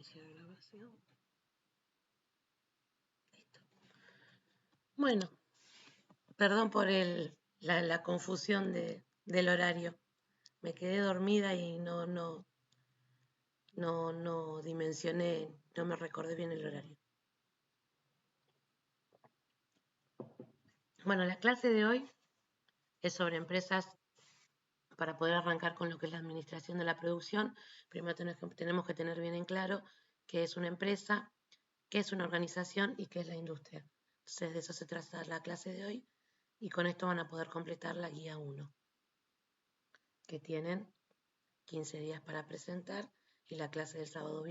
Iniciar grabación. Listo. Bueno, perdón por la confusión del horario. Me quedé dormida y no dimensioné, no me recordé bien el horario. Bueno, la clase de hoy es sobre empresas. Para poder arrancar con lo que es la administración de la producción, primero tenemos que tener bien en claro qué es una empresa, qué es una organización y qué es la industria. Entonces, de eso se trata la clase de hoy y con esto van a poder completar la guía 1, que tienen 15 días para presentar y la clase del sábado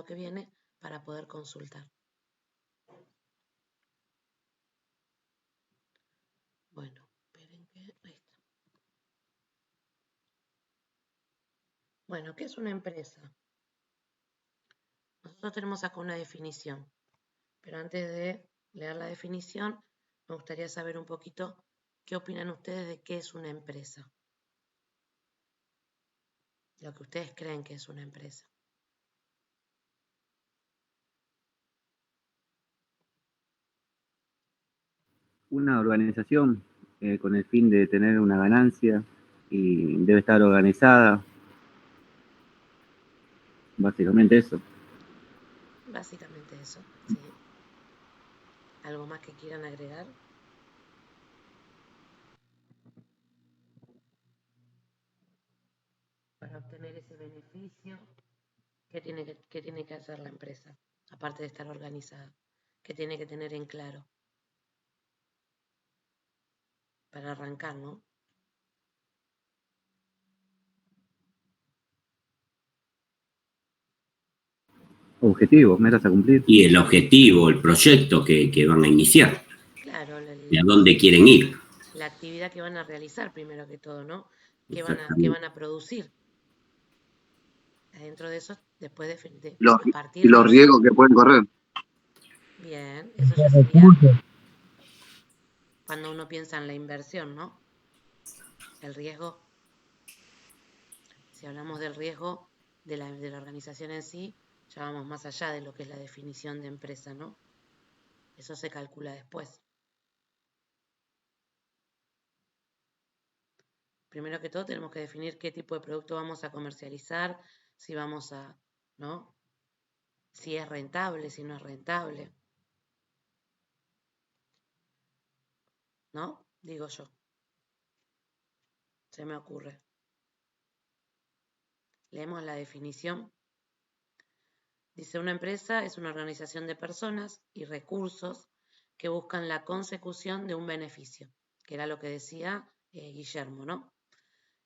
que viene para poder consultar. Bueno, esperen que ahí está. Bueno, ¿qué es una empresa? Nosotros tenemos acá una definición, pero antes de leer la definición, me gustaría saber un poquito qué opinan ustedes de qué es una empresa. Lo que ustedes creen que es una empresa. Una organización con el fin de tener una ganancia y debe estar organizada. Básicamente eso. Básicamente eso, sí. ¿Algo más que quieran agregar? Para obtener ese beneficio, ¿qué tiene que hacer la empresa? Aparte de estar organizada, ¿qué tiene que tener en claro? Para arrancar, ¿no? Objetivos, metas a cumplir. Y el objetivo, el proyecto que van a iniciar. Claro, ¿Y a dónde quieren ir? La actividad que van a realizar primero que todo, ¿no? ¿Qué van a producir? Adentro de eso, después de a partir y los de riesgos eso, que pueden correr. bien, eso ya sería cuando uno piensa en la inversión, ¿no? El riesgo, si hablamos del riesgo de la organización en sí, ya vamos más allá de lo que es la definición de empresa, ¿no? Eso se calcula después. Primero que todo tenemos que definir qué tipo de producto vamos a comercializar, si vamos a, ¿no? Si es rentable, si no es rentable. ¿No? Digo yo. Se me ocurre. Leemos la definición. Dice, una empresa es una organización de personas y recursos que buscan la consecución de un beneficio, que era lo que decía Guillermo, ¿no?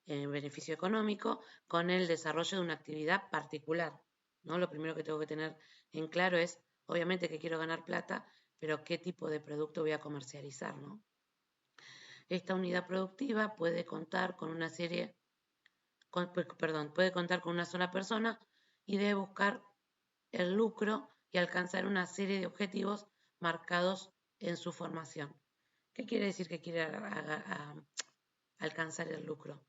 Beneficio económico con el desarrollo de una actividad particular, ¿no? Lo primero que tengo que tener en claro es, obviamente que quiero ganar plata, pero qué tipo de producto voy a comercializar, ¿no? Esta unidad productiva puede contar con una puede contar con una sola persona y debe buscar el lucro y alcanzar una serie de objetivos marcados en su formación. ¿Qué quiere decir que quiere alcanzar el lucro?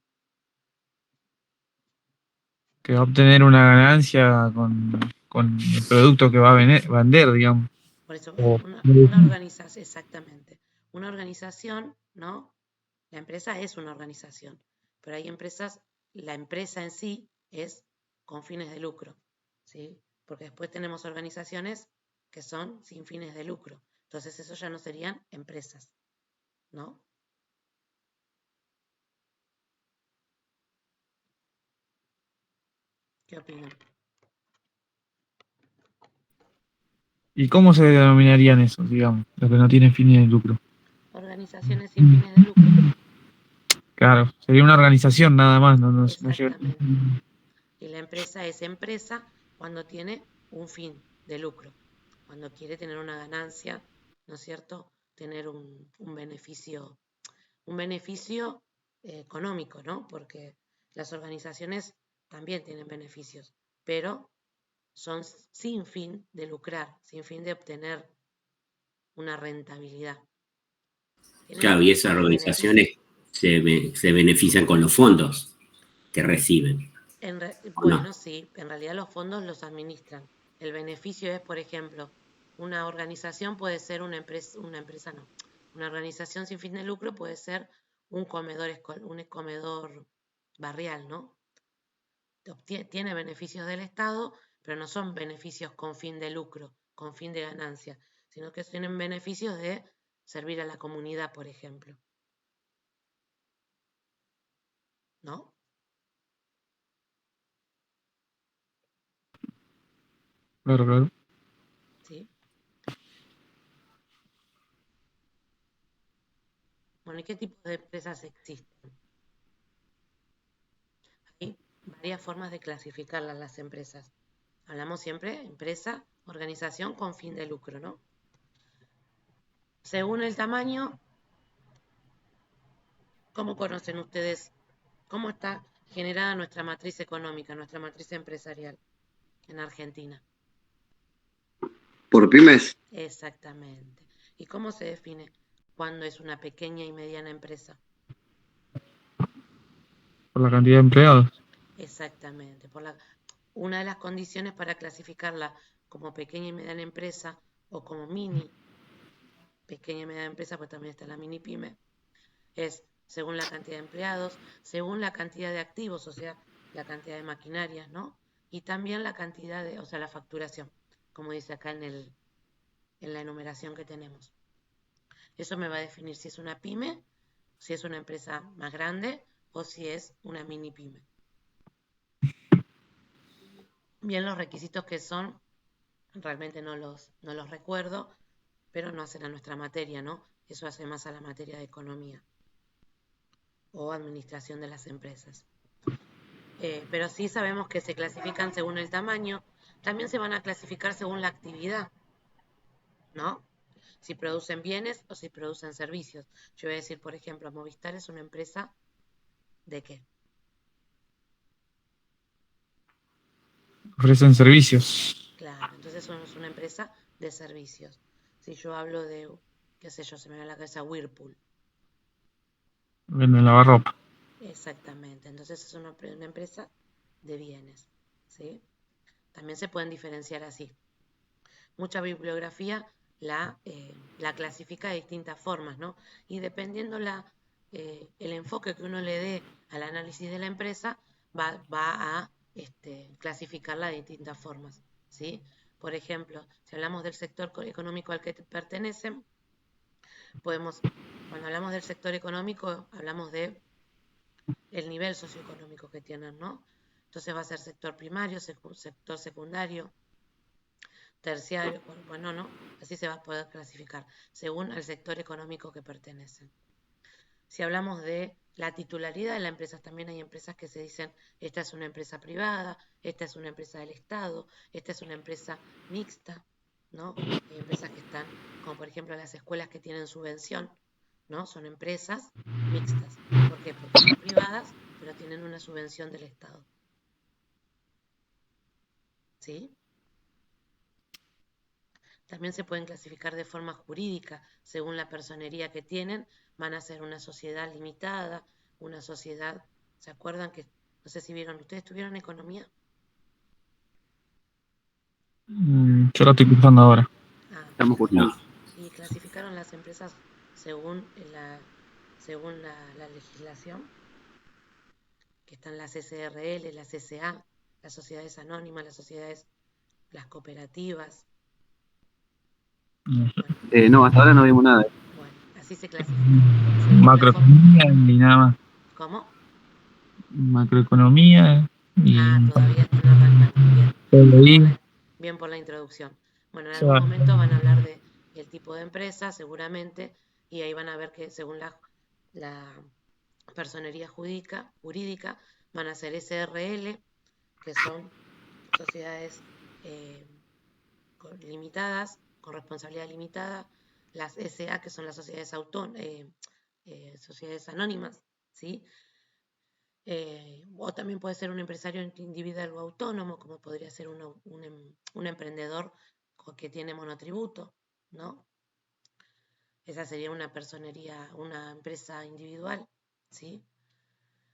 Que va a obtener una ganancia con el producto que va a vender, digamos. Por eso, una organización, exactamente. Una organización, ¿no? La empresa es una organización, pero hay empresas, la empresa en sí es con fines de lucro, ¿sí? Porque después tenemos organizaciones que son sin fines de lucro. Entonces, eso ya no serían empresas, ¿no? ¿Qué opinan? ¿Y cómo se denominarían esos, digamos, los que no tienen fines de lucro? Organizaciones sin fines de lucro. Claro, sería una organización nada más, no Exactamente. Y la empresa es empresa cuando tiene un fin de lucro, cuando quiere tener una ganancia, ¿no es cierto? Tener un beneficio económico, ¿no? Porque las organizaciones también tienen beneficios, pero son sin fin de lucrar, sin fin de obtener una rentabilidad. Claro, y esas organizaciones se benefician con los fondos que reciben. Bueno, sí, en realidad los fondos los administran. El beneficio es, por ejemplo, una organización puede ser una empresa no. Una organización sin fin de lucro puede ser un comedor barrial, ¿no? Tiene beneficios del Estado, pero no son beneficios con fin de lucro, con fin de ganancia, sino que tienen beneficios de servir a la comunidad, por ejemplo. ¿No? Claro. ¿Sí? Bueno, ¿y qué tipo de empresas existen? Hay varias formas de clasificarlas las empresas. Hablamos siempre empresa, organización con fin de lucro, ¿no? Según el tamaño, ¿cómo conocen ustedes cómo está generada nuestra matriz económica, nuestra matriz empresarial en Argentina? Por pymes. Exactamente. ¿Y cómo se define cuándo es una pequeña y mediana empresa? Por la cantidad de empleados. Exactamente. Una de las condiciones para clasificarla como pequeña y mediana empresa o como mini pequeña y mediana empresa, pues también está la mini pyme, es según la cantidad de empleados, según la cantidad de activos, o sea, la cantidad de maquinarias, ¿no? Y también la cantidad de, o sea, la facturación, como dice acá en la enumeración que tenemos. Eso me va a definir si es una pyme, si es una empresa más grande o si es una mini pyme. Bien, los requisitos que son, realmente no los recuerdo, pero no hacen a nuestra materia, ¿no? Eso hace más a la materia de economía o administración de las empresas. Pero sí sabemos que se clasifican según el tamaño. También se van a clasificar según la actividad, ¿no? Si producen bienes o si producen servicios. Yo voy a decir, por ejemplo, Movistar es una empresa ¿de qué? Ofrecen servicios. Claro, entonces somos una empresa de servicios. Si yo hablo de, qué sé yo, se me va a la cabeza Whirlpool. Venden lavarropa. Exactamente, entonces es una empresa de bienes, ¿sí? También se pueden diferenciar así. Mucha bibliografía la clasifica de distintas formas, ¿no? Y dependiendo el enfoque que uno le dé al análisis de la empresa, va a clasificarla de distintas formas, ¿sí? Por ejemplo, si hablamos del sector económico al que pertenecen, cuando hablamos del sector económico, hablamos de el nivel socioeconómico que tienen, ¿no? Entonces va a ser sector primario, sector secundario, terciario, bueno, no, así se va a poder clasificar según el sector económico que pertenecen. Si hablamos de la titularidad de la empresa, también hay empresas que se dicen, esta es una empresa privada, esta es una empresa del Estado, esta es una empresa mixta, ¿no? Hay empresas que están, como por ejemplo las escuelas que tienen subvención, ¿no? Son empresas mixtas. ¿Por qué? Porque son privadas, pero tienen una subvención del Estado. ¿Sí? También se pueden clasificar de forma jurídica, según la personería que tienen, van a ser una sociedad limitada, una sociedad, ¿se acuerdan que, no sé si vieron, ustedes tuvieron economía? Yo lo estoy cursando ahora. Estamos cursando. Y clasificaron las empresas según la legislación, que están las SRL, las SA, las sociedades anónimas, las cooperativas. No, hasta ahora no vimos nada. Bueno, así se clasifican. Macroeconomía y nada más. ¿Cómo? Macroeconomía y Todavía están arrancando. Bien. Bien por la introducción. Bueno, en algún momento van a hablar del tipo de empresa, seguramente, y ahí van a ver que según la personería jurídica van a ser SRL, que son sociedades limitadas, con responsabilidad limitada, las SA, que son las sociedades anónimas, ¿sí? O también puede ser un empresario individual o autónomo, como podría ser un emprendedor que tiene monotributo, ¿no? Esa sería una personería, una empresa individual, ¿sí?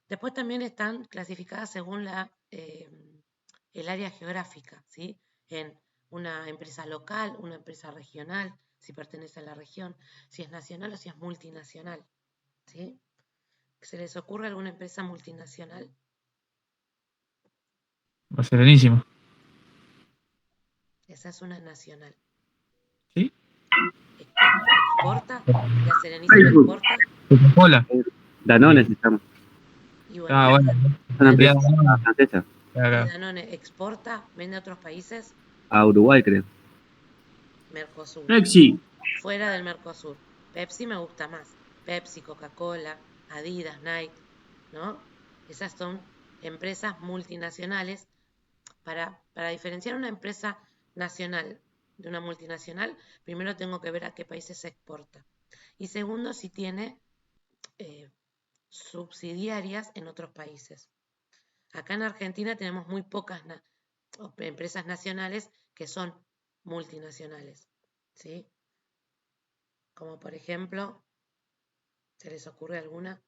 Después también están clasificadas según la el área geográfica, ¿sí? En una empresa local, una empresa regional, si pertenece a la región, si es nacional o si es multinacional, ¿sí? ¿Se les ocurre alguna empresa multinacional? La Serenísima. Esa es una nacional. ¿Sí? ¿Exporta? ¿La Serenísima Facebook. exporta? Coca-Cola. Danone se llama. Y bueno, Bueno. Es una empresa Danone. francesa. ¿y Claro. Danone exporta? ¿Vende a otros países? A Uruguay, creo. Mercosur. Pepsi. Fuera del Mercosur. Pepsi me gusta más. Pepsi, Coca-Cola, Adidas, Nike, ¿no? Esas son empresas multinacionales. Para diferenciar una empresa nacional de una multinacional, primero tengo que ver a qué países se exporta. Y segundo, si tiene subsidiarias en otros países. Acá en Argentina tenemos muy pocas empresas nacionales que son multinacionales, ¿sí? Como por ejemplo, ¿se les ocurre alguna?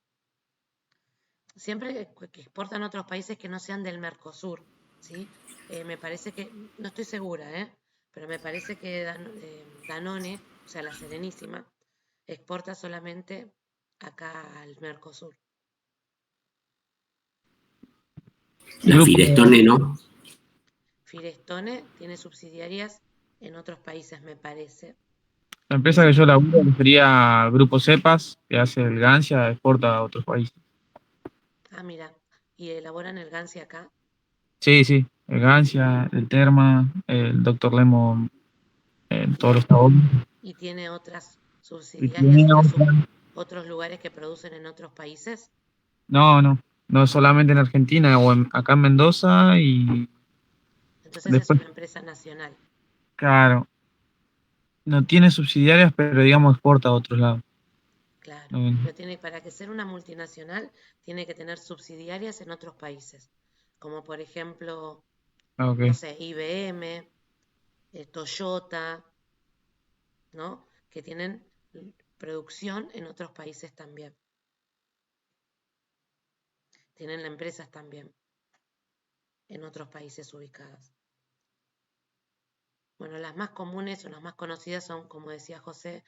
Siempre que exportan a otros países que no sean del Mercosur, ¿sí? Me parece que, no estoy segura, pero me parece que Danone, o sea, la Serenísima, exporta solamente acá al Mercosur. La Firestone, ¿no? Firestone tiene subsidiarias en otros países, me parece. La empresa que yo laburo sería Grupo Cepas, que hace el Gancia, exporta a otros países. Ah, mira, y elaboran el Gansi acá. Sí, el Gancia, el Terma, el Dr. Lemon, todos los sabores. Y tiene otras Y subsidiarias, tiene o sea, otra- otros lugares que producen en otros países. no solamente en Argentina o acá en Mendoza y Entonces es después, una empresa nacional, claro, no tiene subsidiarias, pero digamos exporta a otros lados. claro. No, Pero tiene, para que sea una multinacional, tiene que tener subsidiarias en otros países. Como por ejemplo, ok. no sé, IBM, Toyota, ¿no? Que tienen producción en otros países también. Tienen empresas también en otros países ubicadas. Bueno, las más comunes o las más conocidas son, como decía José,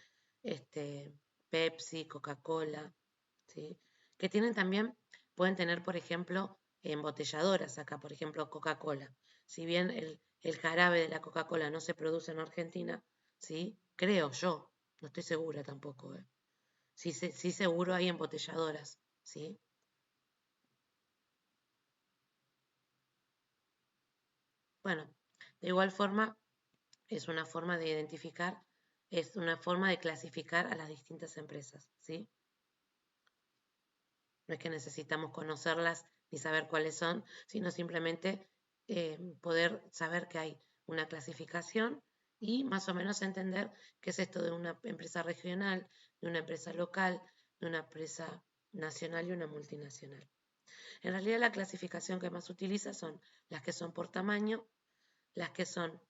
Pepsi, Coca-Cola, ¿sí? Que tienen también, pueden tener, por ejemplo, embotelladoras acá, por ejemplo, Coca-Cola. Si bien el jarabe de la Coca-Cola no se produce en Argentina, ¿sí? Creo yo, no estoy segura tampoco, Sí, sí seguro hay embotelladoras, ¿sí? Bueno, de igual forma, es una forma de identificar, es una forma de clasificar a las distintas empresas, ¿sí? No es que necesitamos conocerlas ni saber cuáles son, sino simplemente poder saber que hay una clasificación y más o menos entender qué es esto de una empresa regional, de una empresa local, de una empresa nacional y una multinacional. En realidad la clasificación que más utiliza son las que son por tamaño, las que son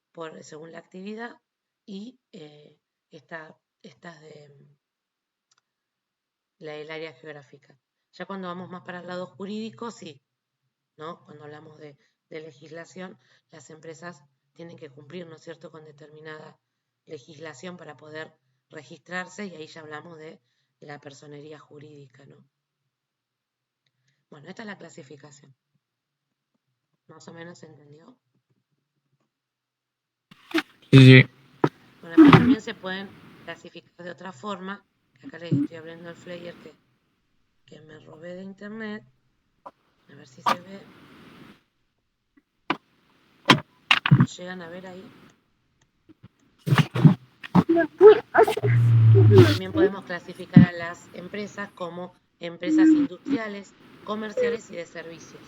según la actividad y estas del área geográfica. Ya cuando vamos más para el lado jurídico, sí, ¿no? Cuando hablamos de legislación, las empresas tienen que cumplir, ¿no es cierto?, con determinada legislación para poder registrarse y ahí ya hablamos de la personería jurídica, ¿no? Bueno, esta es la clasificación. ¿Más o menos se entendió? Sí. Bueno, acá también se pueden clasificar de otra forma, que acá les estoy abriendo el flyer que me robé de internet. A ver si se ve. ¿Lo llegan a ver ahí? También podemos clasificar a las empresas como empresas industriales, comerciales y de servicios,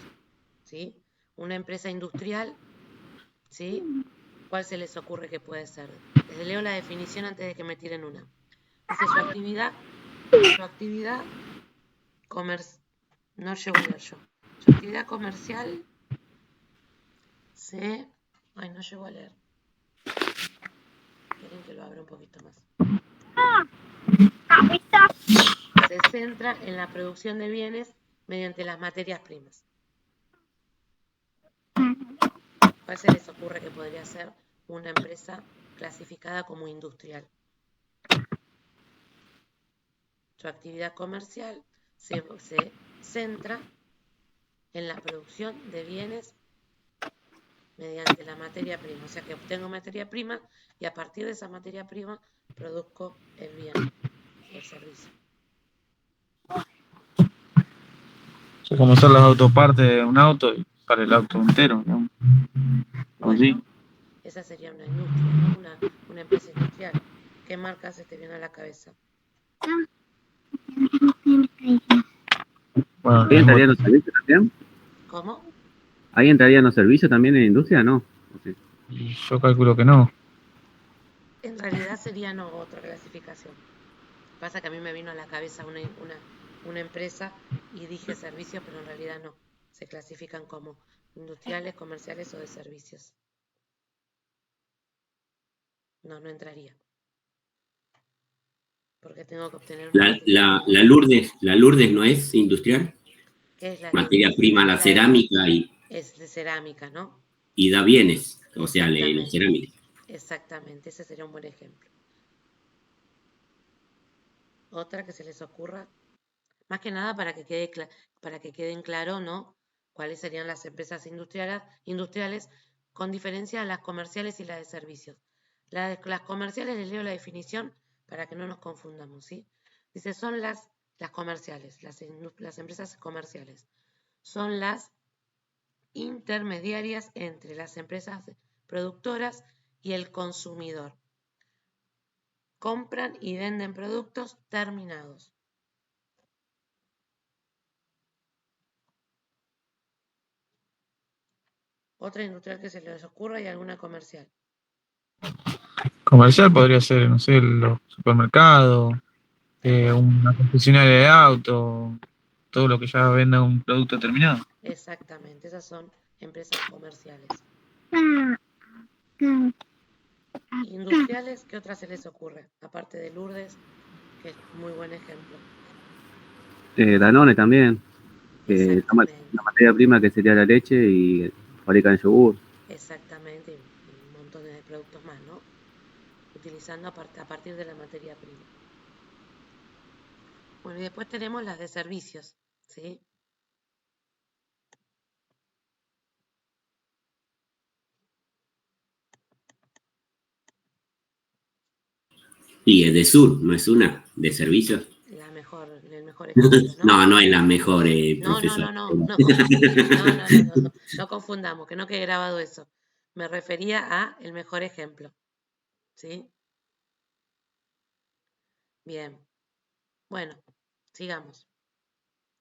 ¿sí? Una empresa industrial, ¿sí? ¿Cuál se les ocurre que puede ser? Les leo la definición antes de que me tiren una. Dice su actividad comercial, no llego a leer yo. Su actividad comercial ay, no llego a leer. Quieren que lo abra un poquito más. Se centra en la producción de bienes mediante las materias primas. ¿Cuál se les ocurre que podría ser una empresa clasificada como industrial? Su actividad comercial se centra en la producción de bienes mediante la materia prima. O sea que obtengo materia prima y a partir de esa materia prima produzco el bien o el servicio. Es como hacer las autopartes de un auto y para el auto entero, ¿no? Bueno, esa sería una industria, ¿no? Una empresa industrial. ¿Qué marca se te viene a la cabeza? Bueno, ¿Ahí entrarían los servicios también? ¿Cómo? ¿Ahí entrarían los servicios también en industria? No. Okay. yo calculo que no. En realidad sería no otra clasificación. Pasa que a mí me vino a la cabeza una empresa y dije servicios, pero en realidad no. Se clasifican como industriales, comerciales o de servicios. No, no entraría. Porque tengo que obtener una materia prima. La Lourdes no es industrial. ¿Qué es la Materia Lourdes? prima, la cerámica Es de cerámica, ¿no? y da bienes, o sea, la cerámica. Exactamente, ese sería un buen ejemplo. Otra que se les ocurra, más que nada para que queden claro, ¿no? Cuáles serían las empresas industriales con diferencia a las comerciales y las de servicios. Las comerciales les leo la definición para que no nos confundamos, ¿sí? Dice, son las comerciales, las empresas comerciales. Son las intermediarias entre las empresas productoras y el consumidor. Compran y venden productos terminados. Otra industrial que se les ocurra y alguna comercial. Comercial podría ser, no sé, los supermercados, una concesionaria de autos, todo lo que ya venda un producto terminado. Exactamente, esas son empresas comerciales. Industriales, ¿qué otras se les ocurre? Aparte de Lourdes, que es muy buen ejemplo. Danone también. Toma la materia prima que sería la leche y fabrican yogur. Exactamente, y un montón de productos más, ¿no? Utilizando a partir de la materia prima. Bueno, y después tenemos las de servicios, ¿sí? Y es de Sur, ¿no es una? De servicios. El mejor ejemplo, ¿no? No, no es la mejor, No, profesor. no confundamos, que no quede grabado eso. Me refería a el mejor ejemplo, ¿sí? Bien, bueno, sigamos.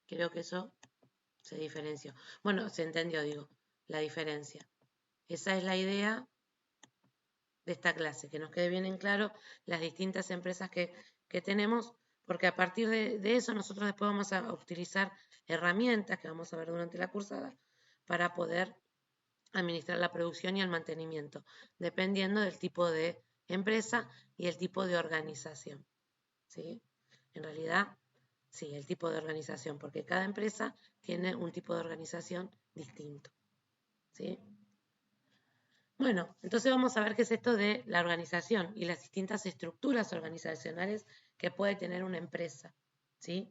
Creo que eso se diferenció. Bueno, se entendió, digo, la diferencia. Esa es la idea de esta clase, que nos quede bien en claro las distintas empresas que tenemos, porque a partir de eso nosotros después vamos a utilizar herramientas que vamos a ver durante la cursada para poder administrar la producción y el mantenimiento, dependiendo del tipo de empresa y el tipo de organización. ¿Sí? En realidad, sí, el tipo de organización, porque cada empresa tiene un tipo de organización distinto. ¿Sí? Bueno, entonces vamos a ver qué es esto de la organización y las distintas estructuras organizacionales que puede tener una empresa. ¿Sí?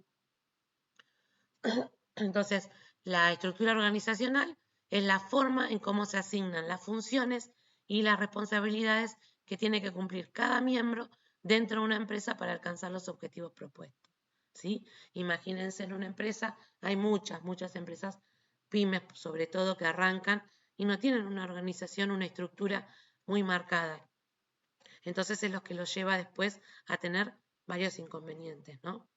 Entonces, la estructura organizacional es la forma en cómo se asignan las funciones y las responsabilidades que tiene que cumplir cada miembro dentro de una empresa para alcanzar los objetivos propuestos. ¿Sí? Imagínense en una empresa, hay muchas empresas, pymes sobre todo, que arrancan y no tienen una organización, una estructura muy marcada. Entonces es lo que los lleva después a tener varios inconvenientes, ¿no?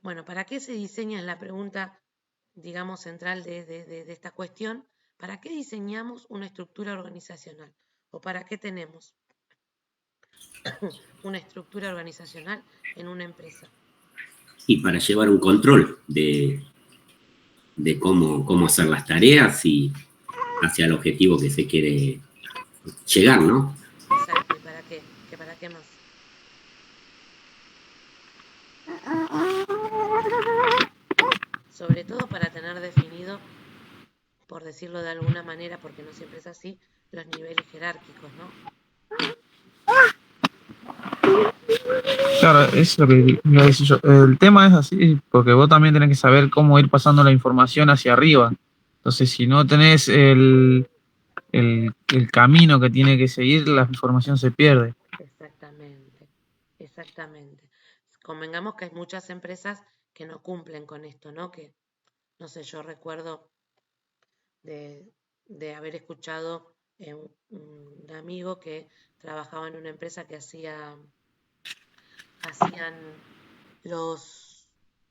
Bueno, ¿para qué se diseña? Es la pregunta, digamos, central de esta cuestión. ¿Para qué diseñamos una estructura organizacional? ¿O para qué tenemos una estructura organizacional en una empresa? Y para llevar un control de cómo hacer las tareas y hacia el objetivo que se quiere llegar, ¿no? Exacto, ¿y para qué? ¿Para qué más? Sobre todo para tener definido por decirlo de alguna manera, porque no siempre es así, los niveles jerárquicos, ¿no? Claro, es lo que iba a decir yo. El tema es así, porque vos también tenés que saber cómo ir pasando la información hacia arriba. Entonces, si no tenés el camino que tiene que seguir, la información se pierde. Exactamente, exactamente. Convengamos que hay muchas empresas que no cumplen con esto, ¿no? Que, no sé, yo recuerdo de haber escuchado un amigo que trabajaba en una empresa que hacían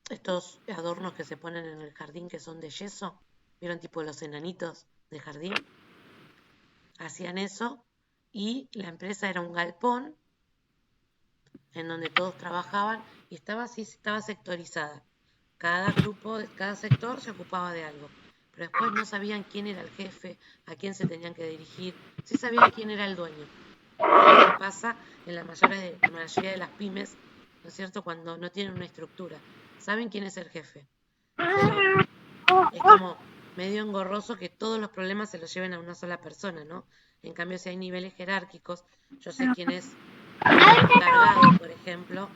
estos adornos que se ponen en el jardín que son de yeso, ¿vieron tipo los enanitos de jardín? Hacían eso y la empresa era un galpón en donde todos trabajaban y estaba así, estaba sectorizada. Cada grupo, cada sector se ocupaba de algo, pero después no sabían quién era el jefe, a quién se tenían que dirigir, sí sabían quién era el dueño. Es lo que pasa en la mayoría de las pymes, ¿no es cierto? Cuando no tienen una estructura. Saben quién es el jefe, pero es como medio engorroso que todos los problemas se los lleven a una sola persona, ¿no? En cambio, si hay niveles jerárquicos, yo sé quién es el encargado, por ejemplo,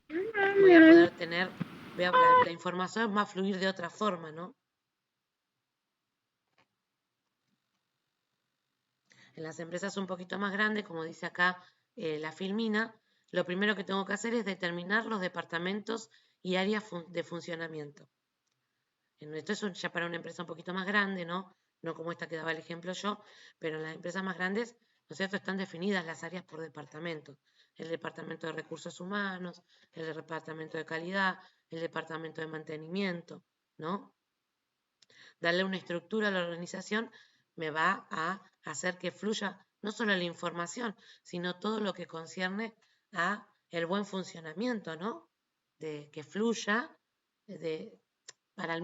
voy a poder tener, la información va a fluir de otra forma, ¿no? En las empresas un poquito más grandes, como dice acá la Filmina, lo primero que tengo que hacer es determinar los departamentos y áreas de funcionamiento. Esto es ya para una empresa un poquito más grande, ¿no? No como esta que daba el ejemplo yo, pero en las empresas más grandes, ¿no es cierto?, están definidas las áreas por departamento. El departamento de recursos humanos, el departamento de calidad, el departamento de mantenimiento, ¿no? Darle una estructura a la organización me va a hacer que fluya no solo la información, sino todo lo que concierne a el buen funcionamiento, ¿no? De que fluya para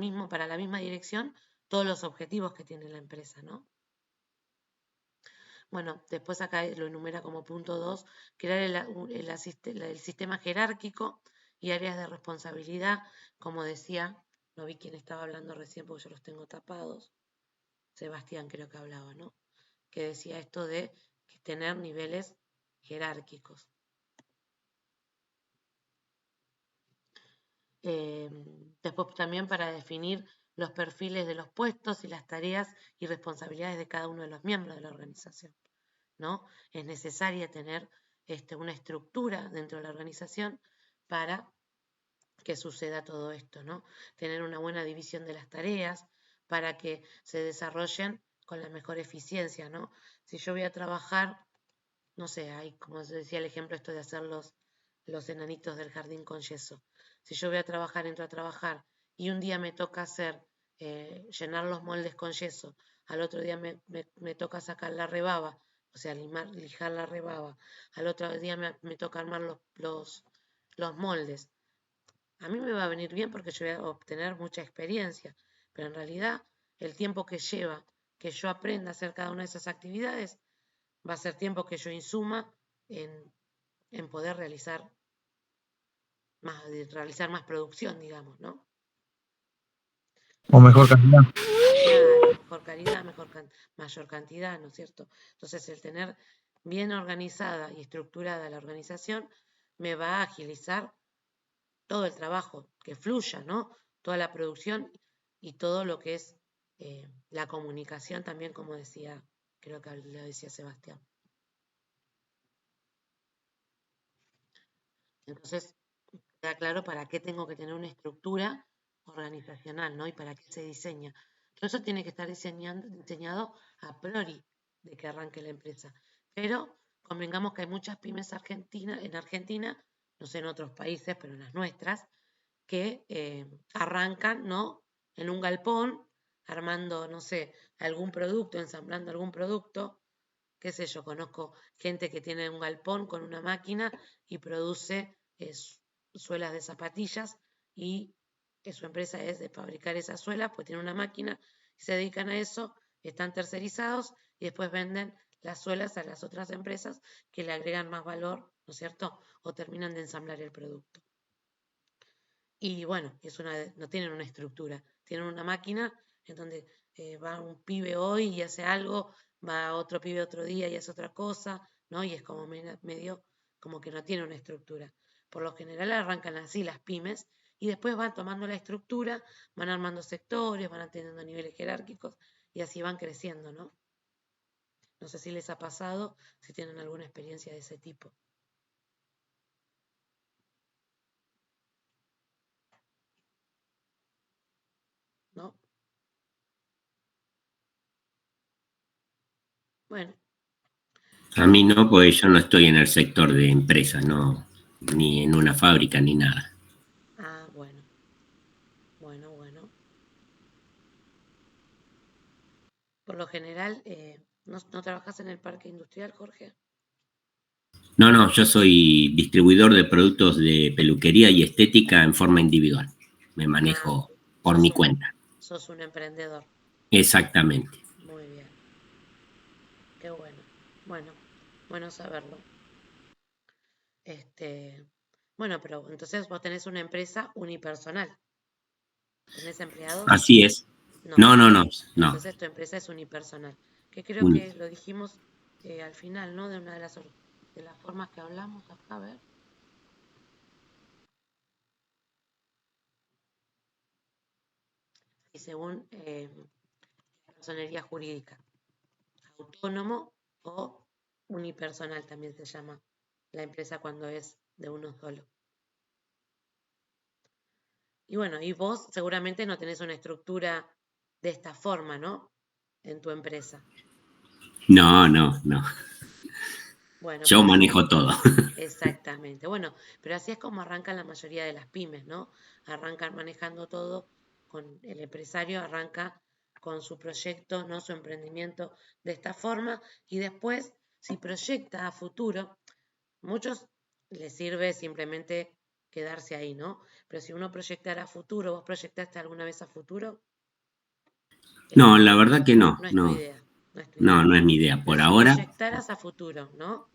la misma dirección todos los objetivos que tiene la empresa, ¿no? Bueno, después acá lo enumera como punto 2, crear el sistema jerárquico y áreas de responsabilidad, como decía, no vi quién estaba hablando recién porque yo los tengo tapados, Sebastián creo que hablaba, ¿no? Que decía esto de tener niveles jerárquicos. Después también para definir los perfiles de los puestos y las tareas y responsabilidades de cada uno de los miembros de la organización, ¿no? Es necesaria tener una estructura dentro de la organización para que suceda todo esto, ¿no? Tener una buena división de las tareas para que se desarrollen con la mejor eficiencia, ¿no? Si yo voy a trabajar, no sé, hay, como se decía el ejemplo esto de hacer los enanitos del jardín con yeso. Si yo voy a trabajar, entro a trabajar y un día me toca llenar los moldes con yeso, al otro día me toca sacar la rebaba, o sea, lijar la rebaba, al otro día me toca armar los moldes. A mí me va a venir bien porque yo voy a obtener mucha experiencia, pero en realidad el tiempo que lleva que yo aprenda a hacer cada una de esas actividades va a ser tiempo que yo insuma en poder realizar más producción, digamos, ¿no? O mejor calidad. Claro, mejor calidad, mayor cantidad, ¿no es cierto? Entonces, el tener bien organizada y estructurada la organización me va a agilizar todo el trabajo, que fluya, ¿no? Toda la producción y todo lo que es la comunicación también, como decía, creo que lo decía Sebastián. Entonces, queda claro para qué tengo que tener una estructura organizacional, ¿no? Y para qué se diseña. Todo eso tiene que estar diseñado a priori de que arranque la empresa. Pero convengamos que hay muchas pymes en Argentina, no sé en otros países, pero en las nuestras, que arrancan, ¿no? En un galpón, armando, no sé, algún producto, ensamblando algún producto, qué sé yo, conozco gente que tiene un galpón con una máquina y produce suelas de zapatillas y su empresa es de fabricar esas suelas, pues tiene una máquina y se dedican a eso, están tercerizados y después venden las suelas a las otras empresas que le agregan más valor, ¿no es cierto? O terminan de ensamblar el producto. Y bueno, no tienen una estructura, tienen una máquina en donde va un pibe hoy y hace algo, va otro pibe otro día y hace otra cosa, ¿no? Y es como medio como que no tiene una estructura. Por lo general arrancan así las pymes y después van tomando la estructura, van armando sectores, van atendiendo niveles jerárquicos y así van creciendo, ¿no? No sé si les ha pasado, si tienen alguna experiencia de ese tipo. ¿No? Bueno, A mí no, porque yo no estoy en el sector de empresas, no, ni en una fábrica ni nada. bueno. Bueno. Por lo general, ¿no trabajas en el parque industrial, Jorge? No, yo soy distribuidor de productos de peluquería y estética en forma individual. Me Ah, manejo por sos mi un, cuenta. sos un emprendedor. Exactamente. Muy bien, qué bueno. Bueno saberlo. Bueno, pero entonces vos tenés una empresa unipersonal. ¿Tenés empleados? Así es. No. No. Entonces tu empresa es unipersonal. Que creo Un- que lo dijimos al final, ¿no? De una de las formas que hablamos acá, a ver. Y según la personería jurídica, autónomo o unipersonal también se llama la empresa cuando es de uno solo. Y bueno, y vos seguramente no tenés una estructura de esta forma, ¿no? En tu empresa. No. Bueno, Yo pero así, manejo todo. exactamente. Bueno, pero así es como arrancan la mayoría de las pymes, ¿no? Arrancan manejando todo con el empresario, arranca con su proyecto, ¿no? Su emprendimiento de esta forma y después, si proyecta a futuro, muchos les sirve simplemente quedarse ahí, ¿no? Pero si uno proyectara a futuro, ¿vos proyectaste alguna vez a futuro? No, la verdad que no, No es tu no, idea, no es tu idea. no es mi idea. Pero Por si ahora, proyectaras a futuro, ¿no?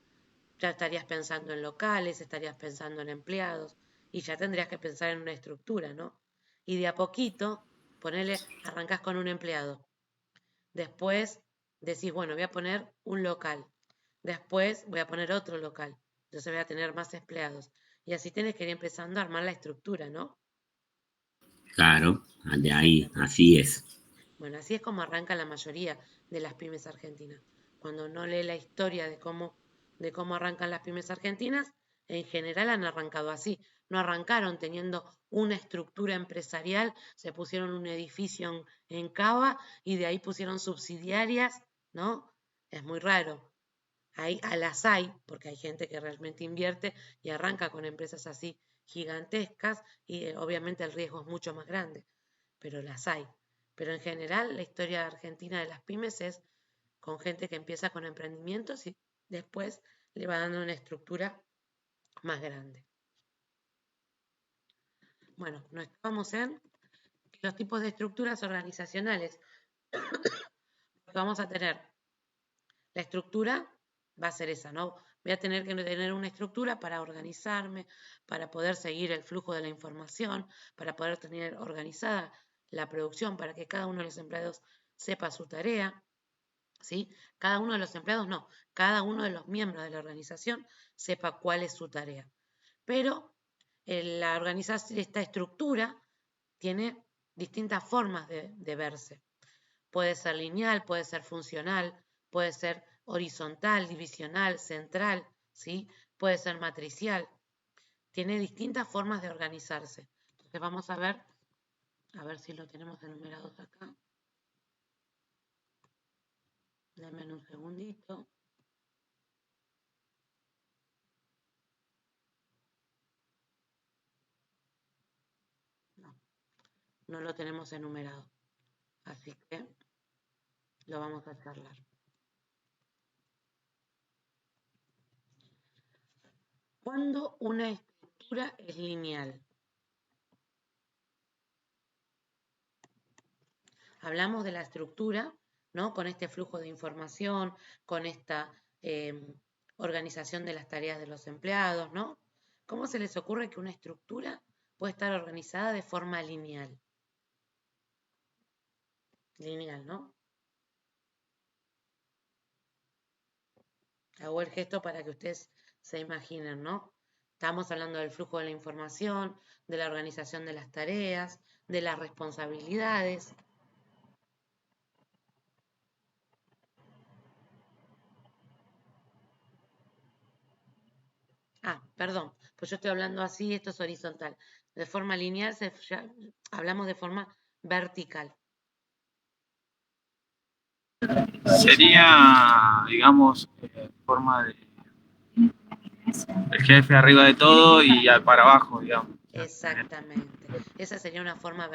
Ya estarías pensando en locales, estarías pensando en empleados y ya tendrías que pensar en una estructura, ¿no? Y de a poquito, arrancás con un empleado. Después decís, bueno, voy a poner un local. Después voy a poner otro local. Entonces voy a tener más empleados. Y así tienes que ir empezando a armar la estructura, ¿no? claro, de ahí, Exactamente. así es. Bueno, así es como arranca la mayoría de las pymes argentinas. Cuando uno lee la historia de cómo arrancan las pymes argentinas, en general han arrancado así. No arrancaron teniendo una estructura empresarial, se pusieron un edificio en Cava y de ahí pusieron subsidiarias, ¿no? Es muy raro. A las hay, porque hay gente que realmente invierte y arranca con empresas así gigantescas y obviamente el riesgo es mucho más grande, pero las hay. Pero en general la historia argentina de las pymes es con gente que empieza con emprendimientos y después le va dando una estructura más grande. Bueno, nos estamos en los tipos de estructuras organizacionales. Vamos a tener la estructura, va a ser esa, ¿no? Voy a tener que tener una estructura para organizarme, para poder seguir el flujo de la información, para poder tener organizada la producción, para que cada uno de los empleados sepa su tarea, ¿sí? Cada uno de los empleados no, cada uno de los miembros de la organización sepa cuál es su tarea. Pero la organización, esta estructura tiene distintas formas de verse. Puede ser lineal, puede ser funcional, puede ser horizontal, divisional, central, ¿sí? Puede ser matricial. Tiene distintas formas de organizarse. Entonces vamos a ver si lo tenemos enumerados acá. Denme un segundito. No lo tenemos enumerado. Así que lo vamos a charlar. ¿Cuándo una estructura es lineal? Hablamos de la estructura, ¿no? Con este flujo de información, con esta organización de las tareas de los empleados, ¿no? ¿Cómo se les ocurre que una estructura puede estar organizada de forma lineal? lineal, ¿no? Hago el gesto para que ustedes se imaginen, ¿no? Estamos hablando del flujo de la información, de la organización de las tareas, de las responsabilidades. Ah, perdón, pues yo estoy hablando así, esto es horizontal. De forma lineal hablamos de forma vertical. Sería, digamos, forma de el jefe arriba de todo y para abajo, digamos. Exactamente. Esa sería una forma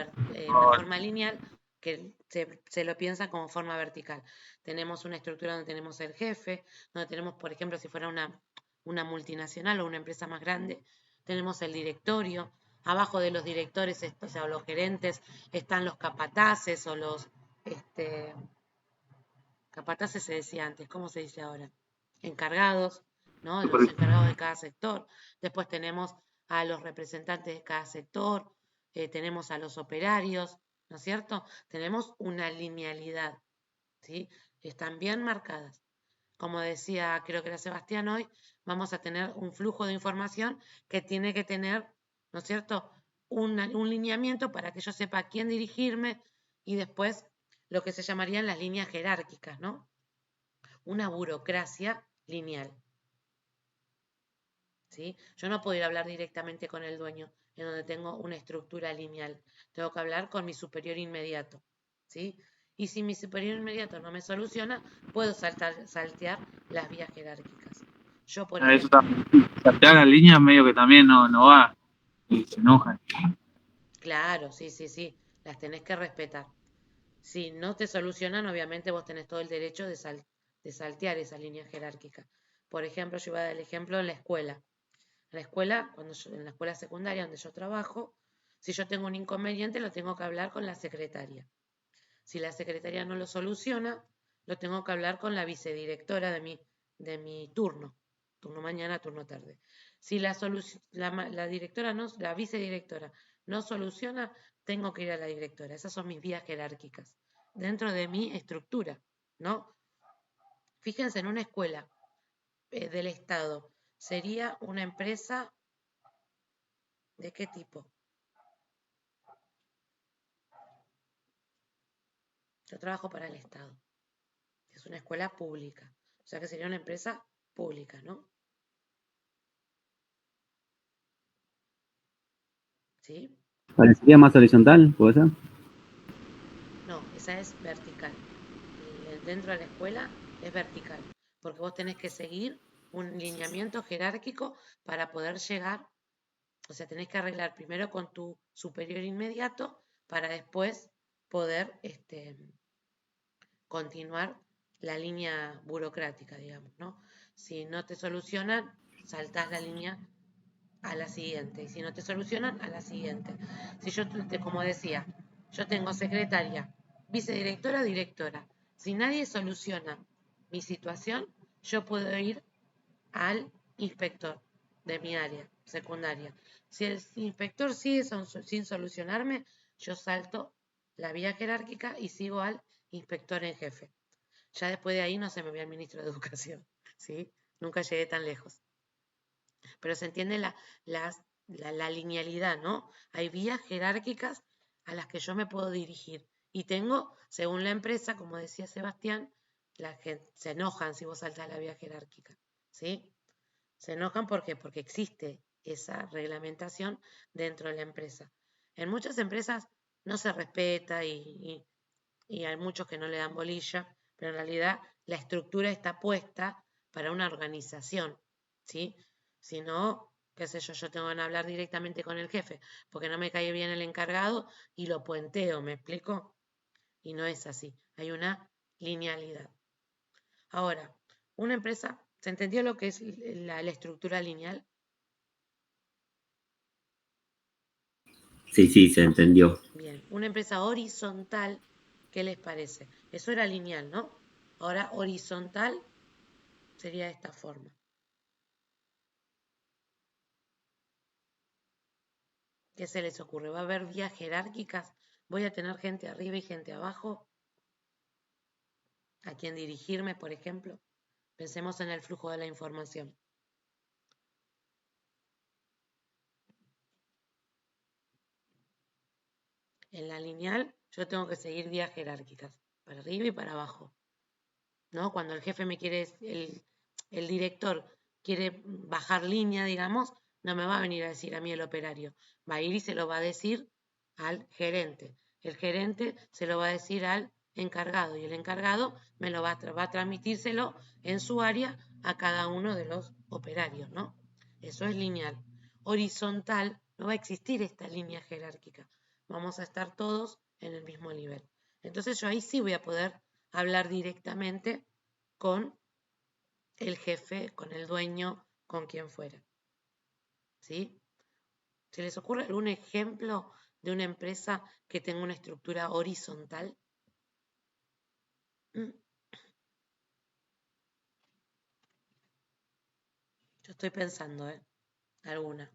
Ahora, lineal que se lo piensa como forma vertical. Tenemos una estructura donde tenemos el jefe, donde tenemos, por ejemplo, si fuera una multinacional o una empresa más grande, tenemos el directorio. Abajo de los directores, o sea, los gerentes, están los capataces o los capataces se decía antes, ¿cómo se dice ahora? Encargados, ¿no? Los encargados de cada sector. Después tenemos a los representantes de cada sector, tenemos a los operarios, ¿no es cierto? Tenemos una linealidad, ¿sí? Están bien marcadas. Como decía, creo que era Sebastián hoy, vamos a tener un flujo de información que tiene que tener, ¿no es cierto?, un lineamiento para que yo sepa a quién dirigirme y después lo que se llamarían las líneas jerárquicas, ¿no? Una burocracia lineal, ¿sí? Yo no puedo ir a hablar directamente con el dueño en donde tengo una estructura lineal. Tengo que hablar con mi superior inmediato, ¿sí? Y si mi superior inmediato no me soluciona, puedo saltear las vías jerárquicas. Yo, por eso ejemplo, también. Saltear la línea medio que también no va y se enojan. claro, sí, sí, sí, las tenés que respetar. Si no te solucionan, obviamente vos tenés todo el derecho de saltear esa línea jerárquica. Por ejemplo, yo voy a dar el ejemplo en la escuela. En la escuela, en la escuela secundaria donde yo trabajo, si yo tengo un inconveniente, lo tengo que hablar con la secretaria. Si la secretaria no lo soluciona, lo tengo que hablar con la vicedirectora de mi turno mañana, turno tarde. Si la directora no, la vicedirectora no soluciona, tengo que ir a la directora. Esas son mis vías jerárquicas dentro de mi estructura, ¿no? Fíjense, en una escuela del Estado, sería una empresa ¿de qué tipo? Yo trabajo para el Estado. Es una escuela pública. O sea que sería una empresa pública, ¿no? ¿Sí? Parecería más horizontal, ¿puede ser? No, esa es vertical. Dentro de la escuela es vertical. Porque vos tenés que seguir un lineamiento jerárquico para poder llegar. O sea, tenés que arreglar primero con tu superior inmediato para después poder continuar la línea burocrática, digamos, ¿no? Si no te solucionan, saltás la línea a la siguiente. Y si no te solucionan, a la siguiente. Si yo, como decía, yo tengo secretaria, vicedirectora, directora. Si nadie soluciona mi situación, yo puedo ir al inspector de mi área secundaria. Si el inspector sigue sin solucionarme, yo salto la vía jerárquica y sigo al inspector en jefe. Ya después de ahí no se me ve al ministro de Educación, ¿sí? Nunca llegué tan lejos. Pero se entiende la linealidad, ¿no? Hay vías jerárquicas a las que yo me puedo dirigir. Y tengo, según la empresa, como decía Sebastián, la gente se enojan si vos saltás la vía jerárquica, ¿sí? Se enojan porque existe esa reglamentación dentro de la empresa. En muchas empresas no se respeta y hay muchos que no le dan bolilla, pero en realidad la estructura está puesta para una organización, ¿sí? Si no, qué sé yo tengo que hablar directamente con el jefe, porque no me cae bien el encargado y lo puenteo, ¿me explico? Y no es así, hay una linealidad. Ahora, una empresa, ¿se entendió lo que es la estructura lineal? Sí, sí, se entendió. Bien, una empresa horizontal, ¿qué les parece? Eso era lineal, ¿no? Ahora horizontal sería de esta forma. ¿Qué se les ocurre? ¿Va a haber vías jerárquicas? ¿Voy a tener gente arriba y gente abajo? a quién dirigirme, por ejemplo. Pensemos en el flujo de la información. En la lineal yo tengo que seguir vías jerárquicas, para arriba y para abajo, ¿no? Cuando el jefe me quiere, el director quiere bajar línea, digamos, no me va a venir a decir a mí el operario, va a ir y se lo va a decir al gerente. El gerente se lo va a decir al encargado y el encargado me lo va a transmitírselo en su área a cada uno de los operarios, ¿no? Eso es lineal. Horizontal, no va a existir esta línea jerárquica. Vamos a estar todos en el mismo nivel. Entonces yo ahí sí voy a poder hablar directamente con el jefe, con el dueño, con quien fuera. ¿Sí? ¿Se les ocurre algún ejemplo de una empresa que tenga una estructura horizontal? Yo estoy pensando, alguna.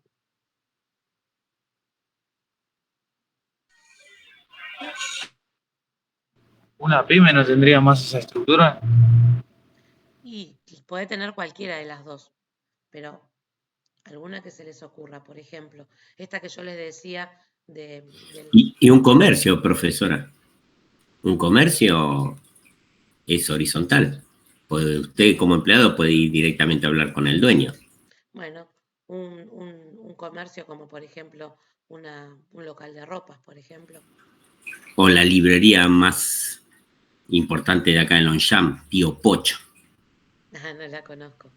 Una pyme no tendría más esa estructura. Y puede tener cualquiera de las dos, pero alguna que se les ocurra, por ejemplo, esta que yo les decía del... Y un comercio, profesora. Un comercio es horizontal. Usted como empleado puede ir directamente a hablar con el dueño. Bueno, un comercio como por ejemplo un local de ropas, por ejemplo. O la librería más importante de acá en Longchamp, Tío Pocho. Ah, no la conozco.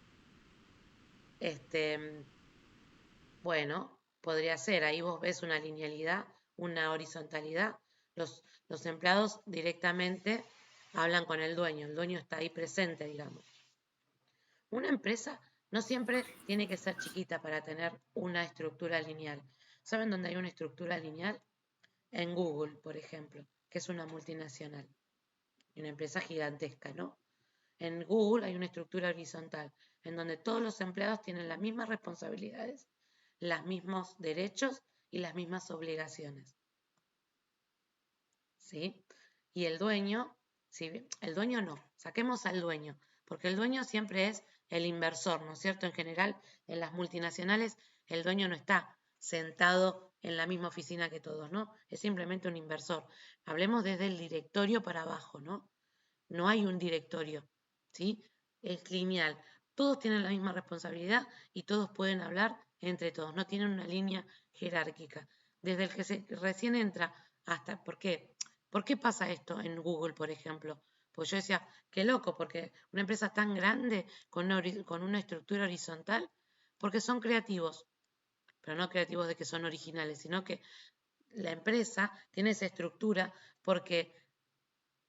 Bueno, podría ser, ahí vos ves una linealidad, una horizontalidad. Los empleados directamente hablan con el dueño está ahí presente, digamos. Una empresa no siempre tiene que ser chiquita para tener una estructura lineal. ¿Saben dónde hay una estructura lineal? En Google, por ejemplo, que es una multinacional, una empresa gigantesca, ¿no? En Google hay una estructura horizontal, en donde todos los empleados tienen las mismas responsabilidades, los mismos derechos y las mismas obligaciones. ¿Sí? Y el dueño, el dueño no, saquemos al dueño, porque el dueño siempre es el inversor, ¿no es cierto? En general, en las multinacionales, el dueño no está sentado en la misma oficina que todos, ¿no? Es simplemente un inversor. Hablemos desde el directorio para abajo, ¿no? No hay un directorio, ¿sí? Es lineal. Todos tienen la misma responsabilidad y todos pueden hablar entre todos, no tienen una línea jerárquica. Desde el que recién entra hasta, ¿por qué? ¿Por qué pasa esto en Google, por ejemplo? Pues yo decía, qué loco, porque una empresa tan grande con una estructura horizontal, porque son creativos, pero no creativos de que son originales, sino que la empresa tiene esa estructura porque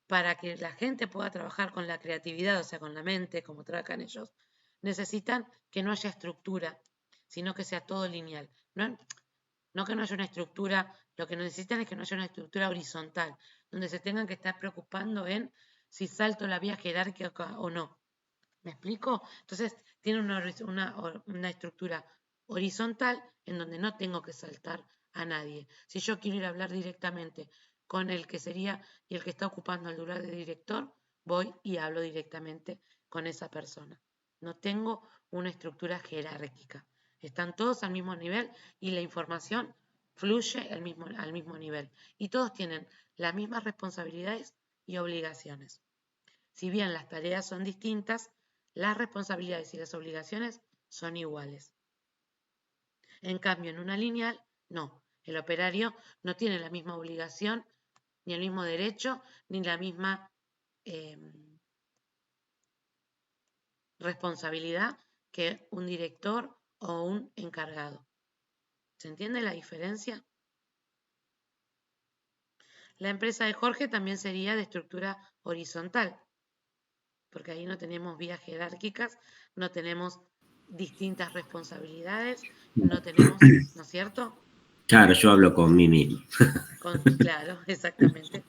para que la gente pueda trabajar con la creatividad, o sea, con la mente, como trabajan ellos, necesitan que no haya estructura, sino que sea todo lineal. No que no haya una estructura, lo que necesitan es que no haya una estructura horizontal, donde se tengan que estar preocupando en si salto la vía jerárquica o no. ¿Me explico? Entonces, tiene una estructura horizontal en donde no tengo que saltar a nadie. Si yo quiero ir a hablar directamente con el que sería y el que está ocupando el lugar de director, voy y hablo directamente con esa persona. No tengo una estructura jerárquica. Están todos al mismo nivel y la información fluye al mismo nivel. Y todos tienen las mismas responsabilidades y obligaciones. Si bien las tareas son distintas, las responsabilidades y las obligaciones son iguales. En cambio, en una lineal, no. El operario no tiene la misma obligación, ni el mismo derecho, ni la misma responsabilidad que un director o un encargado. ¿Se entiende la diferencia? La empresa de Jorge también sería de estructura horizontal, porque ahí no tenemos vías jerárquicas, no tenemos distintas responsabilidades, no tenemos, ¿no es cierto? Claro, yo hablo con mí mismo. Claro, exactamente.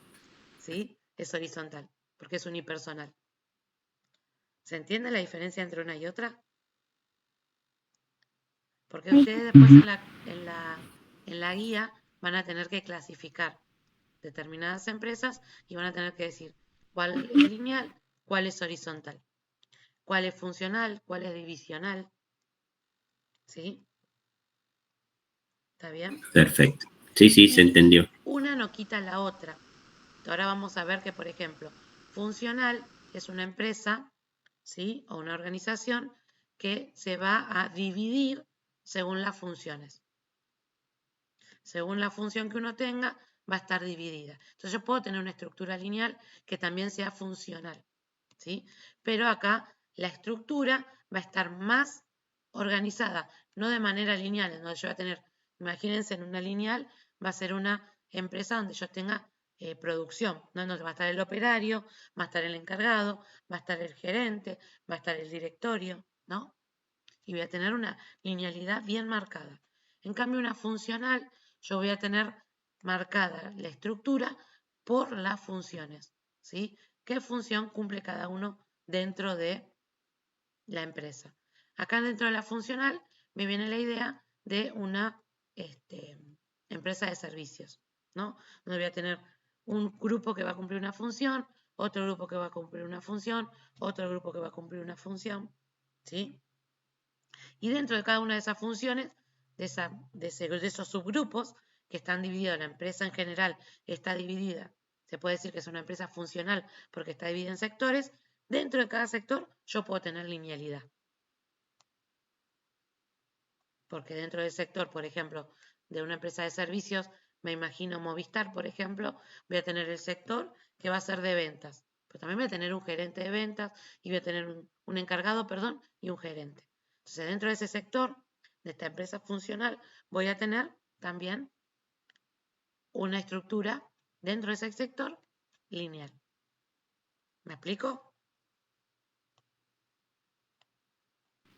¿Sí? Es horizontal, porque es unipersonal. ¿Se entiende la diferencia entre una y otra? Porque ustedes después en la guía van a tener que clasificar determinadas empresas y van a tener que decir cuál es lineal, cuál es horizontal, cuál es funcional, cuál es divisional. ¿Sí? ¿Está bien? Perfecto. Sí, sí, se entendió. Una no quita la otra. Ahora vamos a ver que, por ejemplo, funcional es una empresa, ¿sí? O una organización que se va a dividir según las funciones. Según la función que uno tenga, va a estar dividida. Entonces yo puedo tener una estructura lineal que también sea funcional, ¿sí? Pero acá la estructura va a estar más organizada, no de manera lineal, en donde yo voy a tener, imagínense en una lineal, va a ser una empresa donde yo tenga producción, ¿no? Donde va a estar el operario, va a estar el encargado, va a estar el gerente, va a estar el directorio, ¿no? Y voy a tener una linealidad bien marcada. En cambio, una funcional, yo voy a tener marcada la estructura por las funciones, ¿sí? ¿Qué función cumple cada uno dentro de la empresa? Acá dentro de la funcional me viene la idea de una empresa de servicios, ¿no? Donde voy a tener un grupo que va a cumplir una función, otro grupo que va a cumplir una función, otro grupo que va a cumplir una función, ¿sí? Y dentro de cada una de esas funciones, de esos subgrupos que están divididos, la empresa en general está dividida, se puede decir que es una empresa funcional porque está dividida en sectores, dentro de cada sector yo puedo tener linealidad. Porque dentro del sector, por ejemplo, de una empresa de servicios, me imagino Movistar, por ejemplo, voy a tener el sector que va a ser de ventas. Pero también voy a tener un gerente de ventas y voy a tener un encargado, perdón, y un gerente. Entonces, dentro de ese sector, de esta empresa funcional, voy a tener también una estructura dentro de ese sector lineal. ¿Me explico?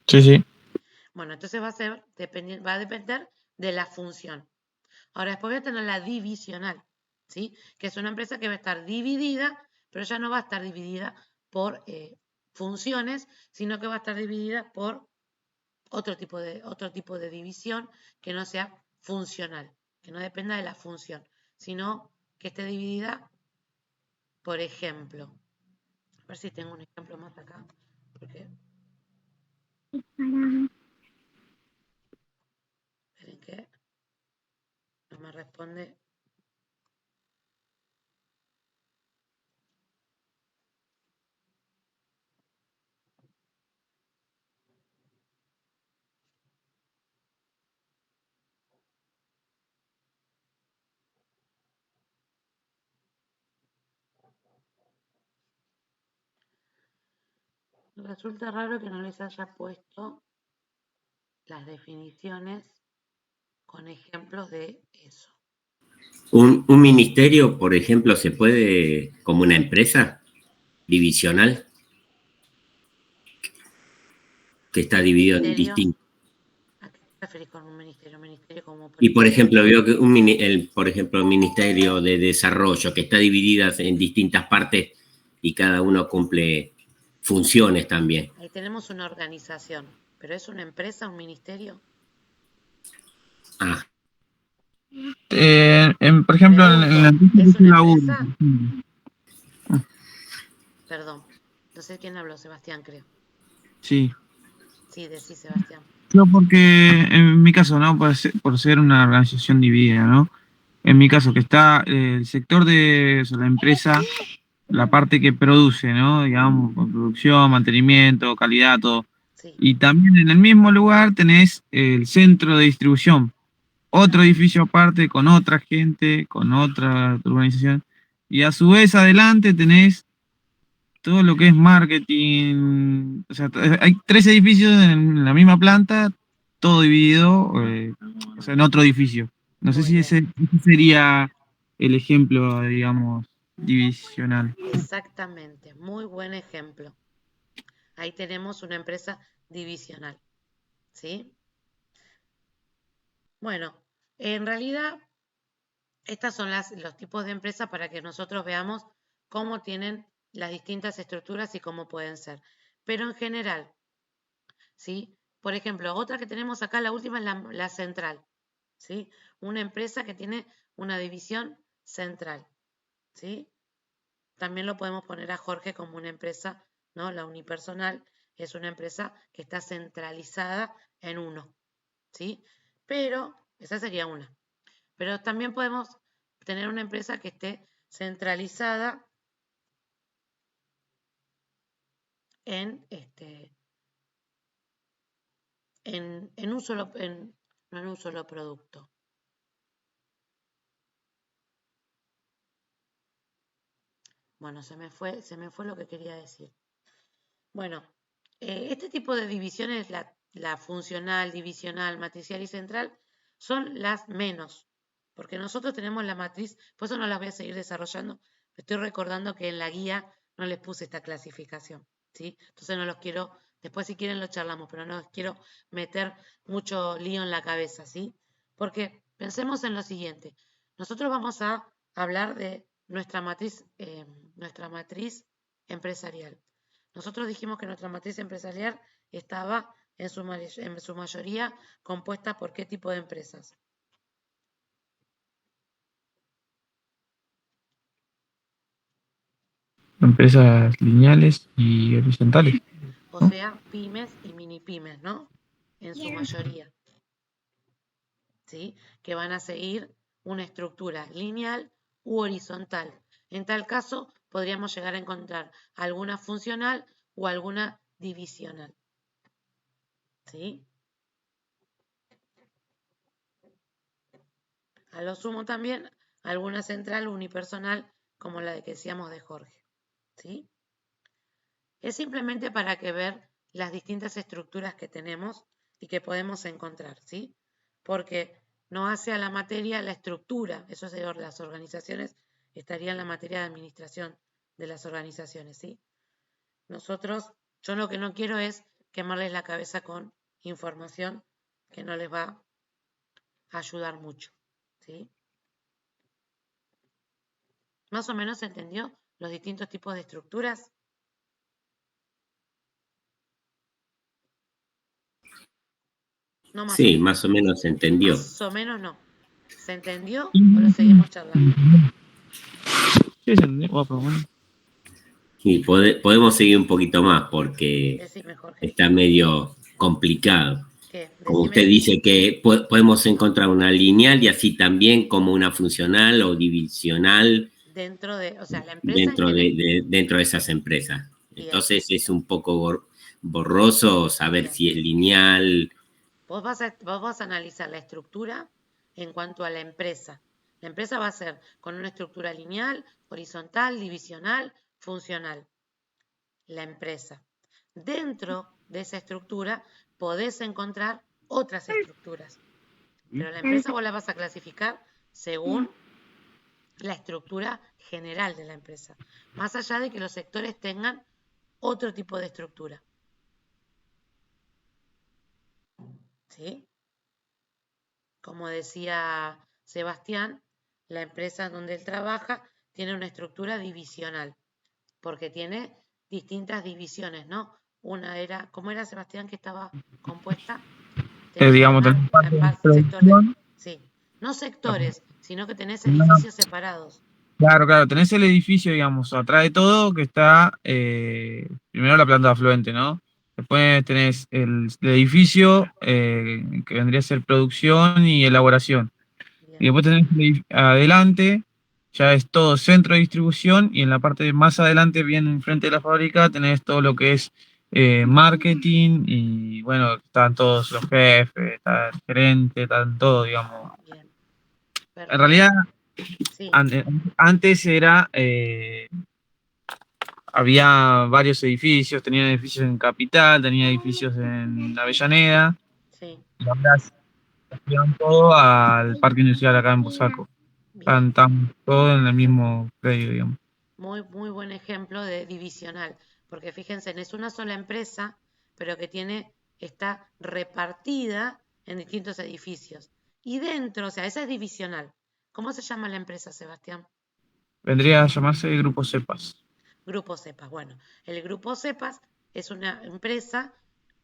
Sí, sí. Bueno, entonces va a depender de la función. Ahora después voy a tener la divisional, ¿sí? Que es una empresa que va a estar dividida, pero ya no va a estar dividida por funciones, sino que va a estar dividida por otro tipo de división que no sea funcional, que no dependa de la función, sino que esté dividida, por ejemplo. A ver si tengo un ejemplo más acá, porque esperen que no me responde. Resulta raro que no les haya puesto las definiciones con ejemplos de eso. Un ministerio, por ejemplo, se puede, como una empresa divisional, que está dividido en distintos. ¿A qué te referís con un ministerio? ¿Un ministerio como Y por ejemplo, veo que por ejemplo, el Ministerio de Desarrollo, que está dividida en distintas partes y cada uno cumple funciones también. Ahí tenemos una organización, pero ¿es una empresa, un ministerio? Ah, Por ejemplo, en la ¿es una laburo. empresa? Perdón, no sé quién habló, Sebastián, creo. Sí. Sí, decí, Sebastián. Yo porque en mi caso, ¿no? Por ser una organización dividida, ¿no? En mi caso, que está el sector de o sea, la empresa, la parte que produce, ¿no? Digamos, producción, mantenimiento, calidad, todo. Sí. Y también en el mismo lugar tenés el centro de distribución, otro edificio aparte con otra gente, con otra organización. Y a su vez adelante tenés todo lo que es marketing. O sea, hay 3 edificios en la misma planta, todo dividido, o sea, en otro edificio. No sé Muy si bien. ese sería el ejemplo, digamos, divisional. Exactamente, muy buen ejemplo. Ahí tenemos una empresa divisional, ¿sí? Bueno, en realidad estos son los tipos de empresas para que nosotros veamos cómo tienen las distintas estructuras y cómo pueden ser. Pero en general, ¿sí? Por ejemplo, otra que tenemos acá, la última es la central, ¿sí? Una empresa que tiene una división central, ¿sí? también lo podemos poner a Jorge como una empresa, ¿no? La unipersonal es una empresa que está centralizada en uno, ¿sí? Pero, esa sería una. Pero también podemos tener una empresa que esté centralizada en en un solo, no en un solo producto. Bueno, se me fue lo que quería decir. Bueno, este tipo de divisiones, la funcional, divisional, matricial y central, son las menos, porque nosotros tenemos la matriz, por eso no las voy a seguir desarrollando. Estoy recordando que en la guía no les puse esta clasificación, ¿sí? Entonces no los quiero, después si quieren lo charlamos, pero no les quiero meter mucho lío en la cabeza, ¿sí? Porque pensemos en lo siguiente. Nosotros vamos a hablar de nuestra matriz empresarial. Nosotros dijimos que nuestra matriz empresarial estaba en su mayoría compuesta por ¿qué tipo de empresas? Empresas lineales y horizontales. O ¿No? sea, pymes y mini pymes, ¿no? En su mayoría, ¿sí? Que van a seguir una estructura lineal u horizontal. En tal caso, podríamos llegar a encontrar alguna funcional o alguna divisional, ¿sí? A lo sumo también alguna central unipersonal como la de que decíamos de Jorge, ¿sí? Es simplemente para que ver las distintas estructuras que tenemos y que podemos encontrar, ¿sí? Porque no hace a la materia la estructura, eso es de las organizaciones, estaría en la materia de administración de las organizaciones, ¿sí? Yo lo que no quiero es quemarles la cabeza con información que no les va a ayudar mucho, ¿sí? ¿Más o menos se entendió los distintos tipos de estructuras? No más o Sí, menos. más o menos se entendió. Más o menos no. ¿Se entendió o lo seguimos charlando? Sí, se entendió. Oh, pero bueno. Y podemos seguir un poquito más porque Decime, Jorge. está medio complicado. ¿Qué? Como Decime usted dice que podemos encontrar una lineal y así también como una funcional o divisional dentro de, o sea, la empresa en dentro general. dentro de esas empresas. Bien, Entonces es un poco borroso saber bien. si es lineal. Vos vas a analizar la estructura en cuanto a la empresa. La empresa va a ser con una estructura lineal, horizontal, divisional, funcional. La empresa. Dentro de esa estructura podés encontrar otras estructuras, pero la empresa vos la vas a clasificar según la estructura general de la empresa, más allá de que los sectores tengan otro tipo de estructura. ¿Sí? Como decía Sebastián, la empresa donde él trabaja tiene una estructura divisional, porque tiene distintas divisiones, ¿no? Una era, ¿cómo era, Sebastián, que estaba compuesta? Tenés Digamos, tenemos parte de sector de, producción. sí, no sectores, sino que tenés No, no, edificios separados. claro, claro, tenés el edificio, digamos, atrás de todo, que está primero la planta de afluente, ¿no? Después tenés el edificio que vendría a ser producción y elaboración. Y Bien, después tenés adelante, ya es todo centro de distribución, y en la parte más adelante, bien enfrente de la fábrica, tenés todo lo que es marketing, y bueno, están todos los jefes, está el gerente, están todo, digamos. bien, En realidad, perfecto. Sí, antes era, había varios edificios, tenían edificios en Capital, tenían edificios en Avellaneda, sí, y ahora se llevan todo al Parque Industrial acá en Busaco. bien. Están todos en el mismo predio, digamos. Muy, muy buen ejemplo de divisional, porque fíjense, es una sola empresa, pero que está repartida en distintos edificios. Y dentro, o sea, esa es divisional. ¿Cómo se llama la empresa, Sebastián? Vendría a llamarse Grupo Cepas. Grupo Cepas. Bueno, el Grupo Cepas es una empresa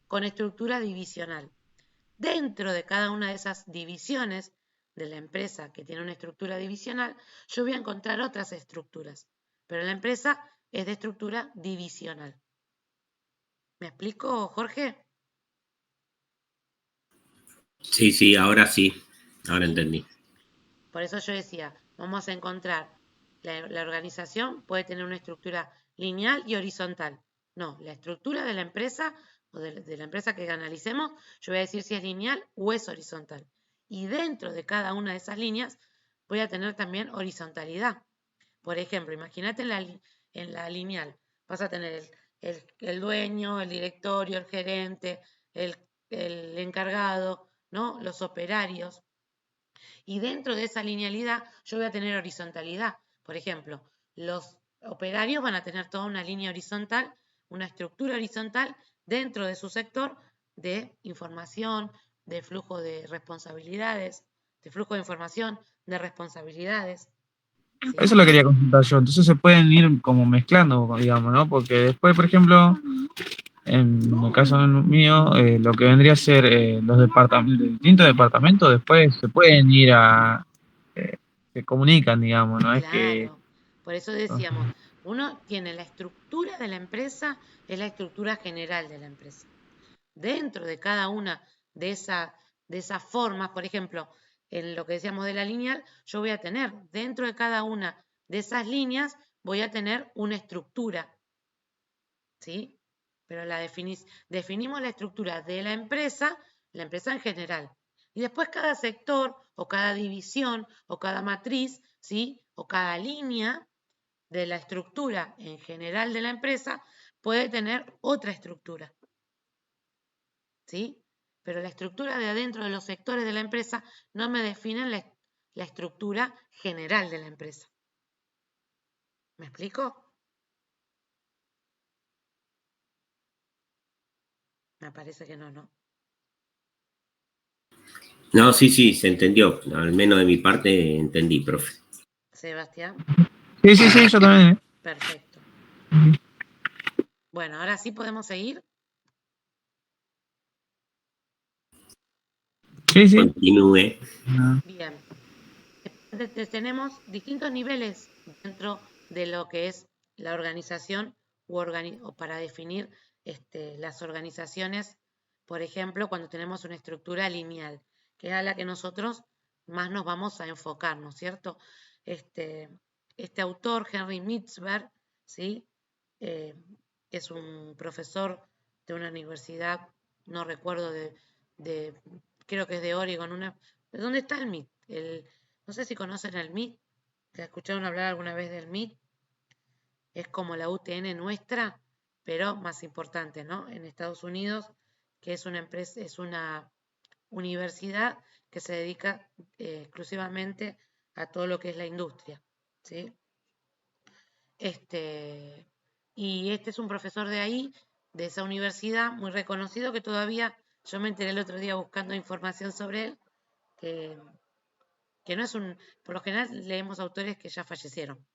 con estructura divisional. Dentro de cada una de esas divisiones de la empresa que tiene una estructura divisional, yo voy a encontrar otras estructuras. pero la empresa es de estructura divisional. ¿Me explico, Jorge? Sí, ahora entendí. Por eso yo decía, vamos a encontrar, la organización puede tener una estructura lineal y horizontal. No, la estructura de la empresa o de la empresa que analicemos, yo voy a decir si es lineal o es horizontal. Y dentro de cada una de esas líneas voy a tener también horizontalidad. Por ejemplo, imagínate en la lineal, vas a tener el dueño, el directorio, el gerente, el encargado, ¿no? Los operarios. Y dentro de esa linealidad yo voy a tener horizontalidad. Por ejemplo, los operarios van a tener toda una línea horizontal, una estructura horizontal dentro de su sector de información, de flujo de responsabilidades, de flujo de información, de responsabilidades. ¿Sí? Eso lo quería consultar yo. Entonces se pueden ir como mezclando, digamos, ¿no? Porque después, por ejemplo, en el caso mío, lo que vendría a ser los distintos departamentos, después se pueden ir se comunican, digamos, ¿no? Es que... Claro, por eso decíamos, uno tiene la estructura de la empresa, es la estructura general de la empresa. Dentro de cada una de esas formas, por ejemplo, en lo que decíamos de la lineal, yo voy a tener dentro de cada una de esas líneas, voy a tener una estructura, ¿sí? Pero definimos la estructura de la empresa en general. Y después cada sector o cada división o cada matriz, ¿sí? O cada línea de la estructura en general de la empresa puede tener otra estructura, ¿sí? Pero la estructura de adentro de los sectores de la empresa no me definen la estructura general de la empresa. ¿Me explico? Me parece que no, ¿no? No, sí, se entendió. Al menos de mi parte entendí, profe. Sebastián, Sí, yo también. perfecto. Bueno, ahora sí podemos seguir. Sí. Continúe. Bien. Tenemos distintos niveles dentro de lo que es la organización o para definir las organizaciones, por ejemplo, cuando tenemos una estructura lineal, que es a la que nosotros más nos vamos a enfocar, ¿no es cierto? Este autor, Henry Mitzberg, ¿sí? Eh, es un profesor de una universidad, no recuerdo creo que es de Oregon, ¿de dónde está el MIT? No sé si conocen el MIT, ¿te escucharon hablar alguna vez del MIT? Es como la UTN nuestra, pero más importante, ¿no? En Estados Unidos, que es una empresa, es una universidad que se dedica exclusivamente a todo lo que es la industria, ¿sí? Y este es un profesor de ahí, de esa universidad, muy reconocido, que todavía, yo me enteré el otro día buscando información sobre él, que no es por lo general leemos autores que ya fallecieron.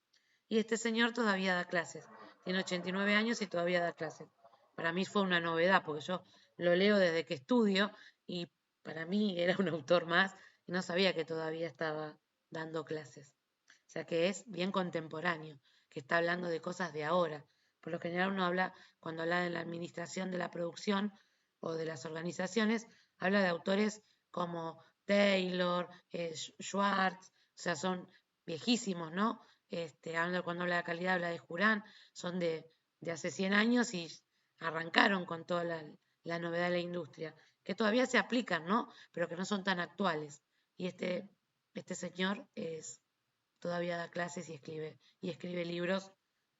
Y este señor todavía da clases, tiene 89 años y todavía da clases. Para mí fue una novedad, porque yo lo leo desde que estudio y para mí era un autor más y no sabía que todavía estaba dando clases. O sea que es bien contemporáneo, que está hablando de cosas de ahora. Por lo general uno habla, cuando habla de la administración de la producción o de las organizaciones, habla de autores como Taylor, Schwartz, o sea, son viejísimos, ¿no? Cuando habla de calidad, habla de Jurán, son de hace 100 años y arrancaron con toda la novedad de la industria, que todavía se aplican, ¿no? Pero que no son tan actuales. Y este señor todavía da clases y escribe libros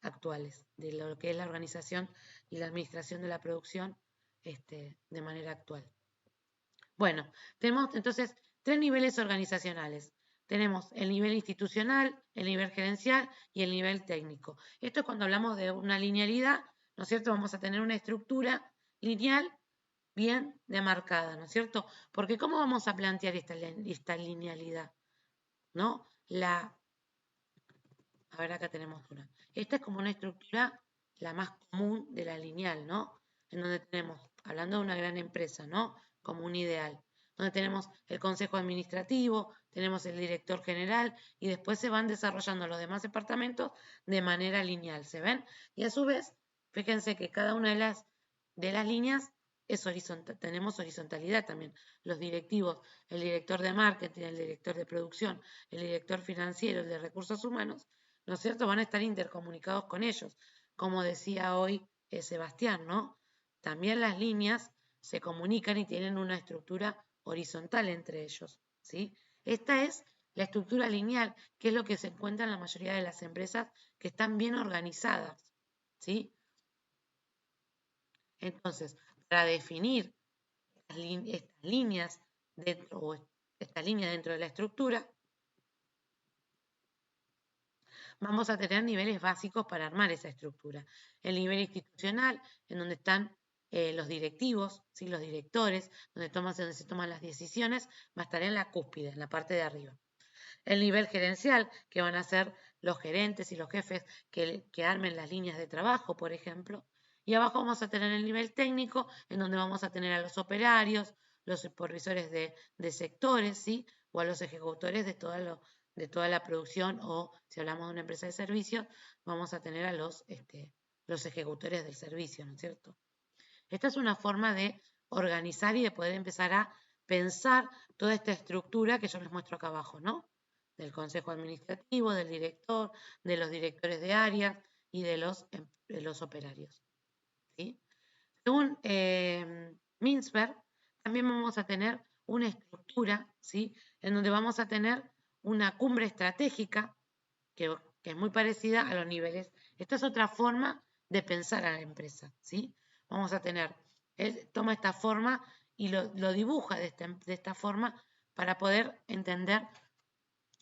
actuales de lo que es la organización y la administración de la producción de manera actual. Bueno, tenemos entonces 3 niveles organizacionales. Tenemos el nivel institucional, el nivel gerencial y el nivel técnico. Esto es cuando hablamos de una linealidad, ¿no es cierto? Vamos a tener una estructura lineal bien demarcada, ¿no es cierto? Porque ¿cómo vamos a plantear esta linealidad? ¿No? A ver, acá tenemos una. Esta es como una estructura la más común de la lineal, ¿no? En donde tenemos, hablando de una gran empresa, ¿no? Como un ideal, donde tenemos el consejo administrativo, tenemos el director general y después se van desarrollando los demás departamentos de manera lineal, ¿se ven? Y a su vez, fíjense que cada una de las líneas es horizontal, tenemos horizontalidad también. Los directivos, el director de marketing, el director de producción, el director financiero, el de recursos humanos, ¿no es cierto? Van a estar intercomunicados con ellos, como decía hoy Sebastián, ¿no? También las líneas se comunican y tienen una estructura horizontal entre ellos, ¿sí? Esta es la estructura lineal, que es lo que se encuentra en la mayoría de las empresas que están bien organizadas, ¿sí? Entonces, para definir estas líneas dentro, o esta línea dentro de la estructura, vamos a tener niveles básicos para armar esa estructura. El nivel institucional, en donde están los directivos, ¿sí? Los directores, donde se toman las decisiones, va a estar en la cúspide, en la parte de arriba. El nivel gerencial, que van a ser los gerentes y los jefes que armen las líneas de trabajo, por ejemplo. Y abajo vamos a tener el nivel técnico, en donde vamos a tener a los operarios, los supervisores de sectores, ¿sí? O a los ejecutores de toda la producción, o si hablamos de una empresa de servicios, vamos a tener a los ejecutores del servicio, ¿no es cierto? Esta es una forma de organizar y de poder empezar a pensar toda esta estructura que yo les muestro acá abajo, ¿no? Del consejo administrativo, del director, de los directores de áreas y de los operarios, ¿sí? Según Mintzberg, también vamos a tener una estructura, ¿sí? En donde vamos a tener una cumbre estratégica que es muy parecida a los niveles. Esta es otra forma de pensar a la empresa, ¿sí? Vamos a tener, él toma esta forma y lo dibuja de esta forma para poder entender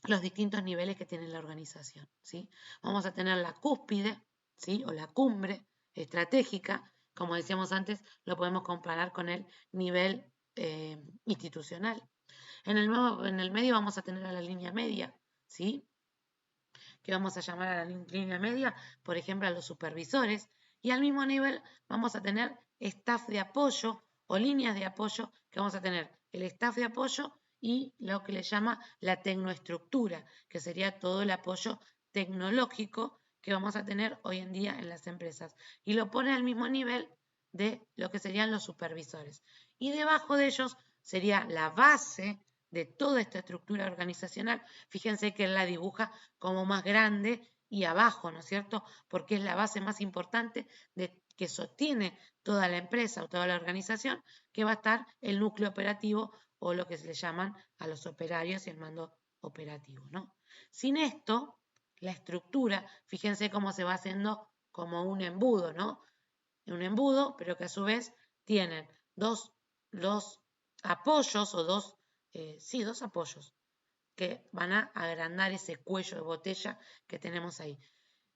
los distintos niveles que tiene la organización, ¿sí? Vamos a tener la cúspide, ¿sí? O la cumbre estratégica, como decíamos antes, lo podemos comparar con el nivel institucional. En el medio vamos a tener a la línea media, ¿sí? Que vamos a llamar a la línea media, por ejemplo, a los supervisores, y al mismo nivel vamos a tener staff de apoyo o líneas de apoyo, que vamos a tener el staff de apoyo y lo que le llama la tecnoestructura, que sería todo el apoyo tecnológico que vamos a tener hoy en día en las empresas. Y lo pone al mismo nivel de lo que serían los supervisores. Y debajo de ellos sería la base de toda esta estructura organizacional. Fíjense que él la dibuja como más grande y abajo, ¿no es cierto? Porque es la base más importante que sostiene toda la empresa o toda la organización, que va a estar el núcleo operativo o lo que se le llaman a los operarios y el mando operativo, ¿no? Sin esto, la estructura, fíjense cómo se va haciendo como un embudo, ¿no? Un embudo, pero que a su vez tienen dos apoyos o dos apoyos que van a agrandar ese cuello de botella que tenemos ahí.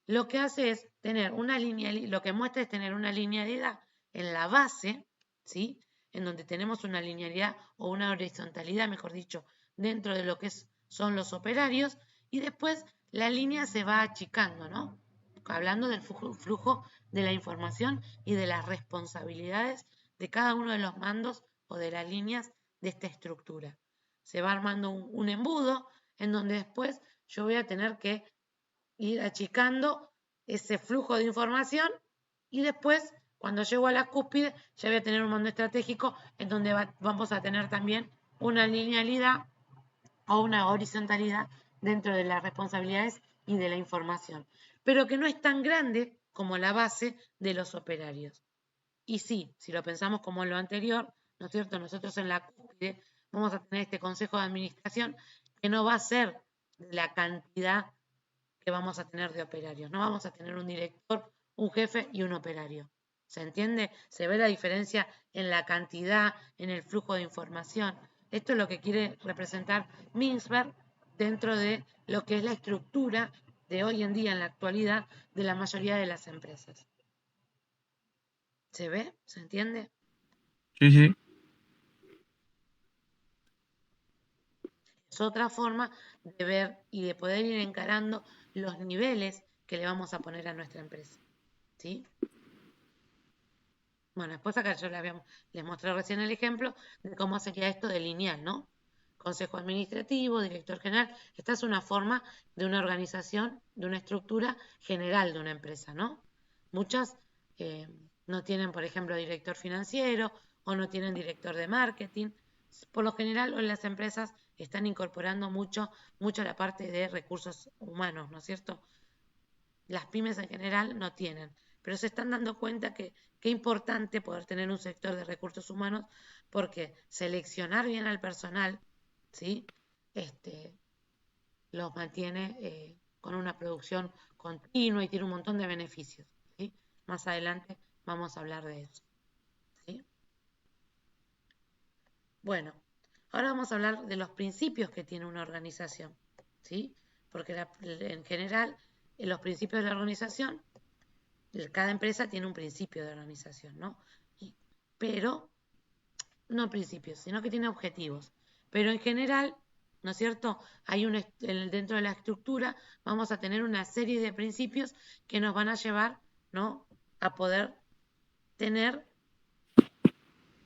Lo que hace es tener lo que muestra es tener una linealidad en la base, ¿sí? En donde tenemos una linealidad o una horizontalidad, mejor dicho, dentro de lo que son los operarios, y después la línea se va achicando, ¿no? Hablando del flujo de la información y de las responsabilidades de cada uno de los mandos o de las líneas de esta estructura. Se va armando un embudo en donde después yo voy a tener que ir achicando ese flujo de información y después, cuando llego a la cúspide, ya voy a tener un mando estratégico en donde vamos a tener también una linealidad o una horizontalidad dentro de las responsabilidades y de la información, pero que no es tan grande como la base de los operarios. Y sí, si lo pensamos como lo anterior, ¿no es cierto? Nosotros en la cúspide vamos a tener este consejo de administración que no va a ser la cantidad que vamos a tener de operarios. No vamos a tener un director, un jefe y un operario. ¿Se entiende? Se ve la diferencia en la cantidad, en el flujo de información. Esto es lo que quiere representar Mintzberg dentro de lo que es la estructura de hoy en día, en la actualidad, de la mayoría de las empresas. ¿Se ve? ¿Se entiende? Sí, sí. Es otra forma de ver y de poder ir encarando los niveles que le vamos a poner a nuestra empresa, ¿sí? Bueno, después acá yo les mostré recién el ejemplo de cómo sería esto de lineal, ¿no? consejo administrativo, director general. Esta es una forma de una organización, de una estructura general de una empresa, ¿no? Muchas no tienen, por ejemplo, director financiero o no tienen director de marketing. Por lo general, hoy las empresas están incorporando mucho la parte de recursos humanos, ¿no es cierto? Las pymes en general no tienen, pero se están dando cuenta que es importante poder tener un sector de recursos humanos porque seleccionar bien al personal, ¿sí? Los mantiene con una producción continua y tiene un montón de beneficios, ¿sí? Más adelante vamos a hablar de eso, ¿sí? Bueno, ahora vamos a hablar de los principios que tiene una organización, ¿sí? Porque en general, los principios de la organización, cada empresa tiene un principio de organización, ¿no? Pero, no principios, sino que tiene objetivos. Pero en general, ¿no es cierto? Dentro de la estructura vamos a tener una serie de principios que nos van a llevar, ¿no?, a poder tener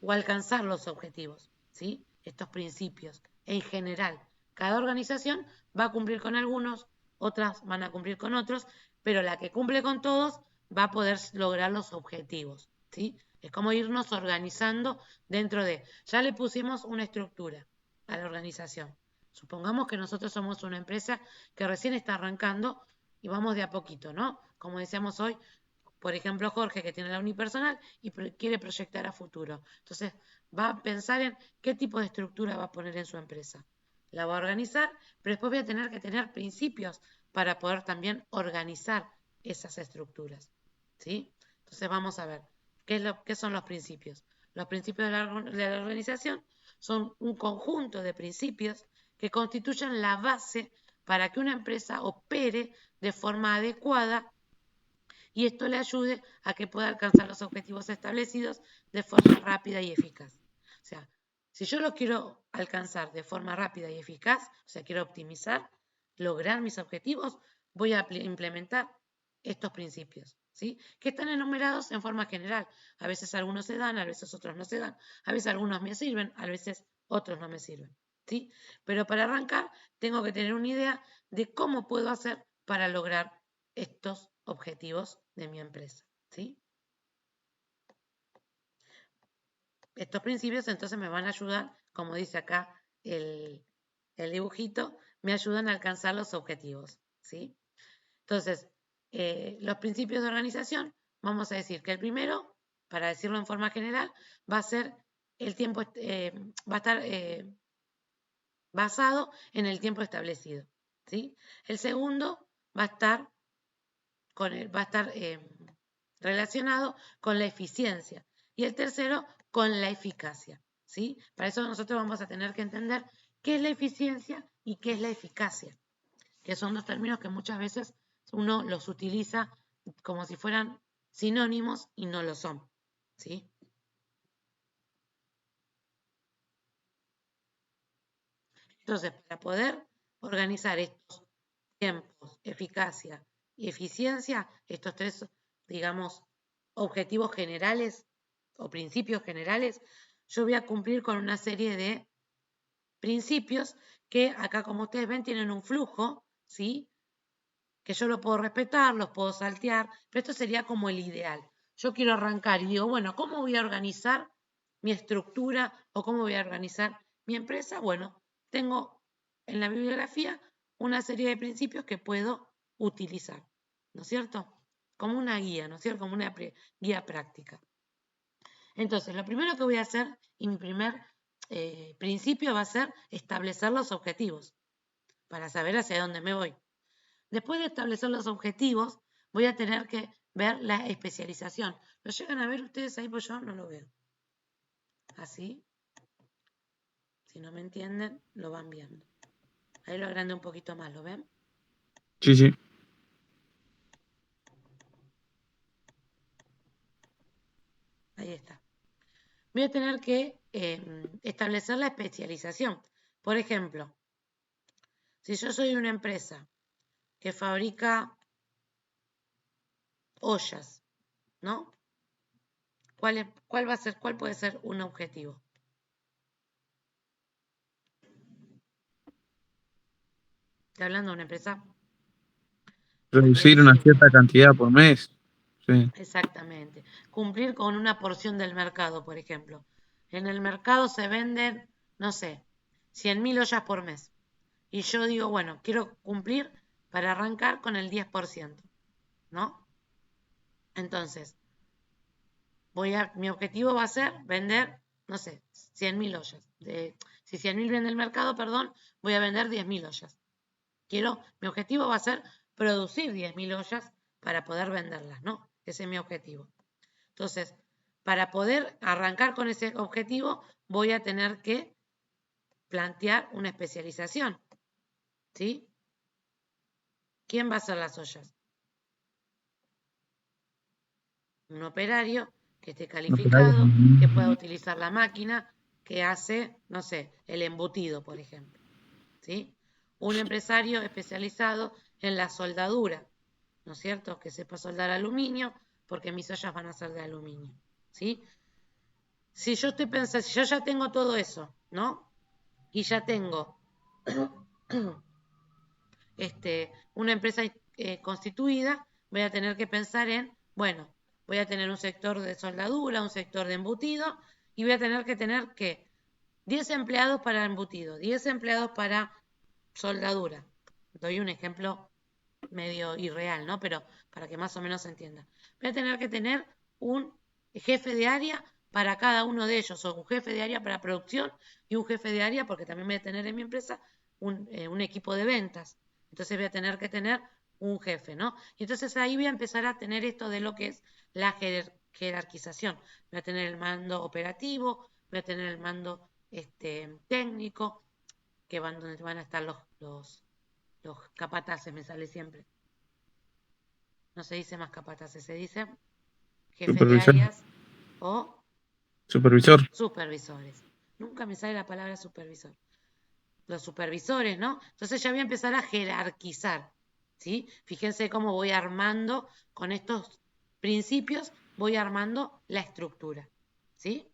o alcanzar los objetivos, ¿sí? Estos principios. En general, cada organización va a cumplir con algunos, otras van a cumplir con otros, pero la que cumple con todos va a poder lograr los objetivos, ¿sí? Es como irnos organizando dentro de... Ya le pusimos una estructura a la organización. Supongamos que nosotros somos una empresa que recién está arrancando y vamos de a poquito, ¿no? Como decíamos hoy, por ejemplo, Jorge, que tiene la unipersonal y quiere proyectar a futuro. Entonces, va a pensar en qué tipo de estructura va a poner en su empresa. La va a organizar, pero después voy a tener que tener principios para poder también organizar esas estructuras, ¿sí? Entonces, vamos a ver, ¿qué son los principios? Los principios de la organización son un conjunto de principios que constituyen la base para que una empresa opere de forma adecuada y esto le ayude a que pueda alcanzar los objetivos establecidos de forma rápida y eficaz. O sea, si yo lo quiero alcanzar de forma rápida y eficaz, o sea, quiero optimizar, lograr mis objetivos, voy a implementar estos principios, ¿sí? Que están enumerados en forma general. A veces algunos se dan, a veces otros no se dan, a veces algunos me sirven, a veces otros no me sirven, ¿sí? Pero para arrancar, tengo que tener una idea de cómo puedo hacer para lograr estos objetivos de mi empresa, ¿sí? Estos principios entonces me van a ayudar, como dice acá el dibujito, me ayudan a alcanzar los objetivos, ¿sí? Entonces, los principios de organización, vamos a decir que el primero, para decirlo en forma general, va a ser el tiempo, va a estar basado en el tiempo establecido, ¿sí? El segundo va a estar relacionado con la eficiencia y el tercero con la eficacia, ¿sí? Para eso nosotros vamos a tener que entender qué es la eficiencia y qué es la eficacia, que son dos términos que muchas veces uno los utiliza como si fueran sinónimos y no lo son, ¿sí? Entonces, para poder organizar estos tiempos, eficacia y eficiencia, estos tres, digamos, objetivos generales o principios generales, yo voy a cumplir con una serie de principios que acá, como ustedes ven, tienen un flujo, ¿sí? Que yo lo puedo respetar, los puedo saltear, pero esto sería como el ideal. Yo quiero arrancar y digo, bueno, ¿cómo voy a organizar mi estructura o cómo voy a organizar mi empresa? Bueno, tengo en la bibliografía una serie de principios que puedo utilizar, ¿no es cierto? Como una guía, ¿no es cierto? Como una guía práctica. Entonces, lo primero que voy a hacer y mi primer principio va a ser establecer los objetivos para saber hacia dónde me voy. Después de establecer los objetivos, voy a tener que ver la especialización. ¿Lo llegan a ver ustedes ahí? Pues yo no lo veo. Así. Si no me entienden, lo van viendo. Ahí lo agrandé un poquito más, ¿lo ven? Sí, sí. Ahí está. Voy a tener que establecer la especialización. Por ejemplo, si yo soy una empresa que fabrica ollas, ¿no? ¿Cuál puede ser un objetivo? Estoy hablando de una empresa. Producir una cierta cantidad por mes. Sí. Exactamente. Cumplir con una porción del mercado, por ejemplo. En el mercado se venden, no sé, 100.000 ollas por mes. Y yo digo, bueno, quiero cumplir para arrancar con el 10%, ¿no? Entonces, mi objetivo va a ser vender, no sé, 100.000 ollas. Si 100.000 vende el mercado, perdón, voy a vender 10.000 ollas. Mi objetivo va a ser producir 10.000 ollas para poder venderlas, ¿no? Ese es mi objetivo. Entonces, para poder arrancar con ese objetivo, voy a tener que plantear una especialización, ¿sí? ¿Quién va a hacer las ollas? Un operario que esté calificado, que pueda utilizar la máquina que hace, no sé, el embutido, por ejemplo, ¿sí? Un empresario especializado en la soldadura, ¿no es cierto? Que sepa soldar aluminio, porque mis ollas van a ser de aluminio, ¿sí? Si yo estoy pensando, si yo ya tengo todo eso, ¿no? Y ya tengo una empresa constituida, voy a tener que pensar en, bueno, voy a tener un sector de soldadura, un sector de embutido, y voy a tener que 10 empleados para embutido, 10 empleados para soldadura. Doy un ejemplo medio irreal, ¿no? Pero para que más o menos se entienda. Voy a tener que tener un jefe de área para cada uno de ellos, o un jefe de área para producción y un jefe de área, porque también voy a tener en mi empresa un equipo de ventas. Entonces voy a tener que tener un jefe, ¿no? Y entonces ahí voy a empezar a tener esto de lo que es la jerarquización. Voy a tener el mando operativo, voy a tener el mando técnico, que van donde van a estar los capataces, me sale siempre. No se dice más capataces, se dice jefe de áreas o supervisores. Nunca me sale la palabra supervisor. Los supervisores, ¿no? Entonces ya voy a empezar a jerarquizar, ¿sí? Fíjense cómo voy armando con estos principios, voy armando la estructura, ¿sí?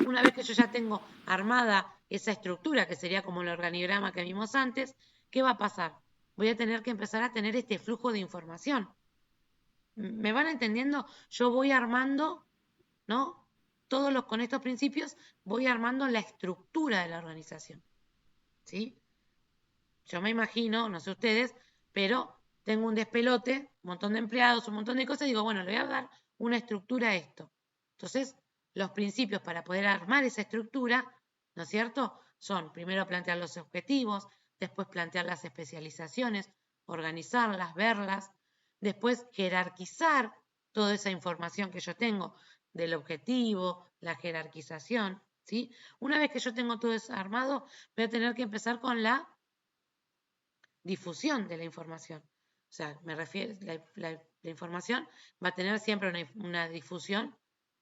Una vez que yo ya tengo armada esa estructura, que sería como el organigrama que vimos antes, ¿qué va a pasar? Voy a tener que empezar a tener este flujo de información. ¿Me van entendiendo? Yo voy armando, ¿no? Con estos principios voy armando la estructura de la organización, ¿sí? Yo me imagino, no sé ustedes, pero tengo un despelote, un montón de empleados, un montón de cosas, y digo, bueno, le voy a dar una estructura a esto. Entonces, los principios para poder armar esa estructura, ¿no es cierto? Son primero plantear los objetivos, después plantear las especializaciones, organizarlas, verlas, después jerarquizar toda esa información que yo tengo del objetivo, la jerarquización, ¿sí? Una vez que yo tengo todo eso armado, voy a tener que empezar con la difusión de la información. O sea, me refiero, la información va a tener siempre una difusión,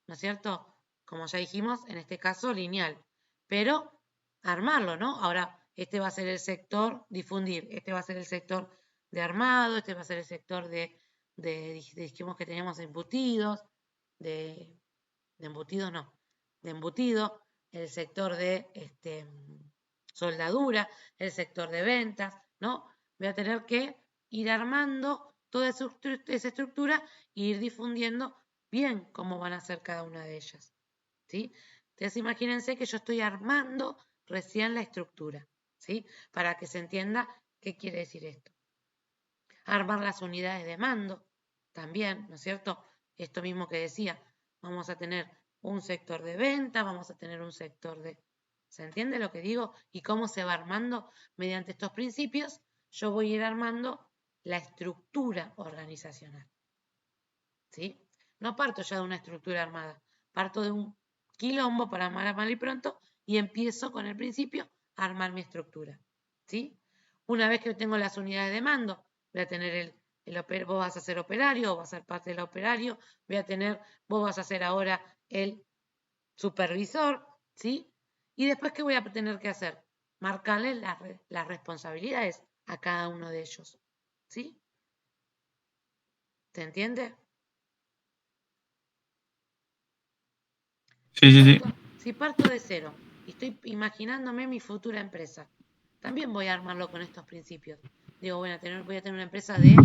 ¿no es cierto? Como ya dijimos, en este caso lineal, pero armarlo, ¿no? Ahora, este va a ser el sector difundir, este va a ser el sector de armado, este va a ser el sector dijimos que teníamos embutidos, de embutido no, de embutido, el sector de soldadura, el sector de ventas, ¿no? Voy a tener que ir armando toda esa estructura e ir difundiendo bien cómo van a ser cada una de ellas, ¿sí? Entonces imagínense que yo estoy armando recién la estructura, ¿sí? Para que se entienda qué quiere decir esto. Armar las unidades de mando también, ¿no es cierto? Esto mismo que decía, vamos a tener un sector de venta, vamos a tener un sector de... ¿Se entiende lo que digo? Y cómo se va armando mediante estos principios, yo voy a ir armando la estructura organizacional, ¿sí? No parto ya de una estructura armada, parto de un quilombo para armar mal y pronto y empiezo con el principio a armar mi estructura, ¿sí? Una vez que tengo las unidades de mando, voy a tener vos vas a ser operario, vas a ser parte del operario, vos vas a ser ahora el supervisor, ¿sí? Y después, ¿qué voy a tener que hacer? Marcarle las responsabilidades a cada uno de ellos, ¿sí? ¿Se entiende? Sí. Si parto de cero y estoy imaginándome mi futura empresa, también voy a armarlo con estos principios. Digo, voy a tener una empresa de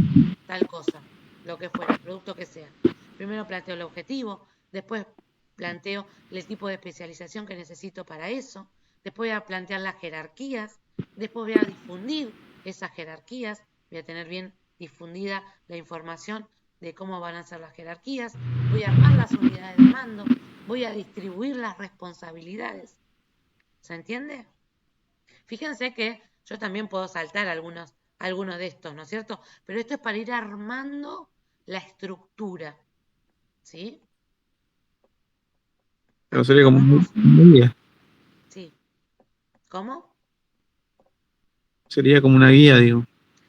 tal cosa, lo que fuera, el producto que sea. Primero planteo el objetivo, después planteo el tipo de especialización que necesito para eso, después voy a plantear las jerarquías, después voy a difundir esas jerarquías, voy a tener bien difundida la información de cómo van a ser las jerarquías, voy a armar las unidades de mando, voy a distribuir las responsabilidades. ¿Se entiende? Fíjense que yo también puedo saltar algunos de estos, ¿no es cierto? Pero esto es para ir armando la estructura, ¿sí? Pero sería como ¿Vamos? una guía. Sí. ¿Cómo? Sería como una guía, digo.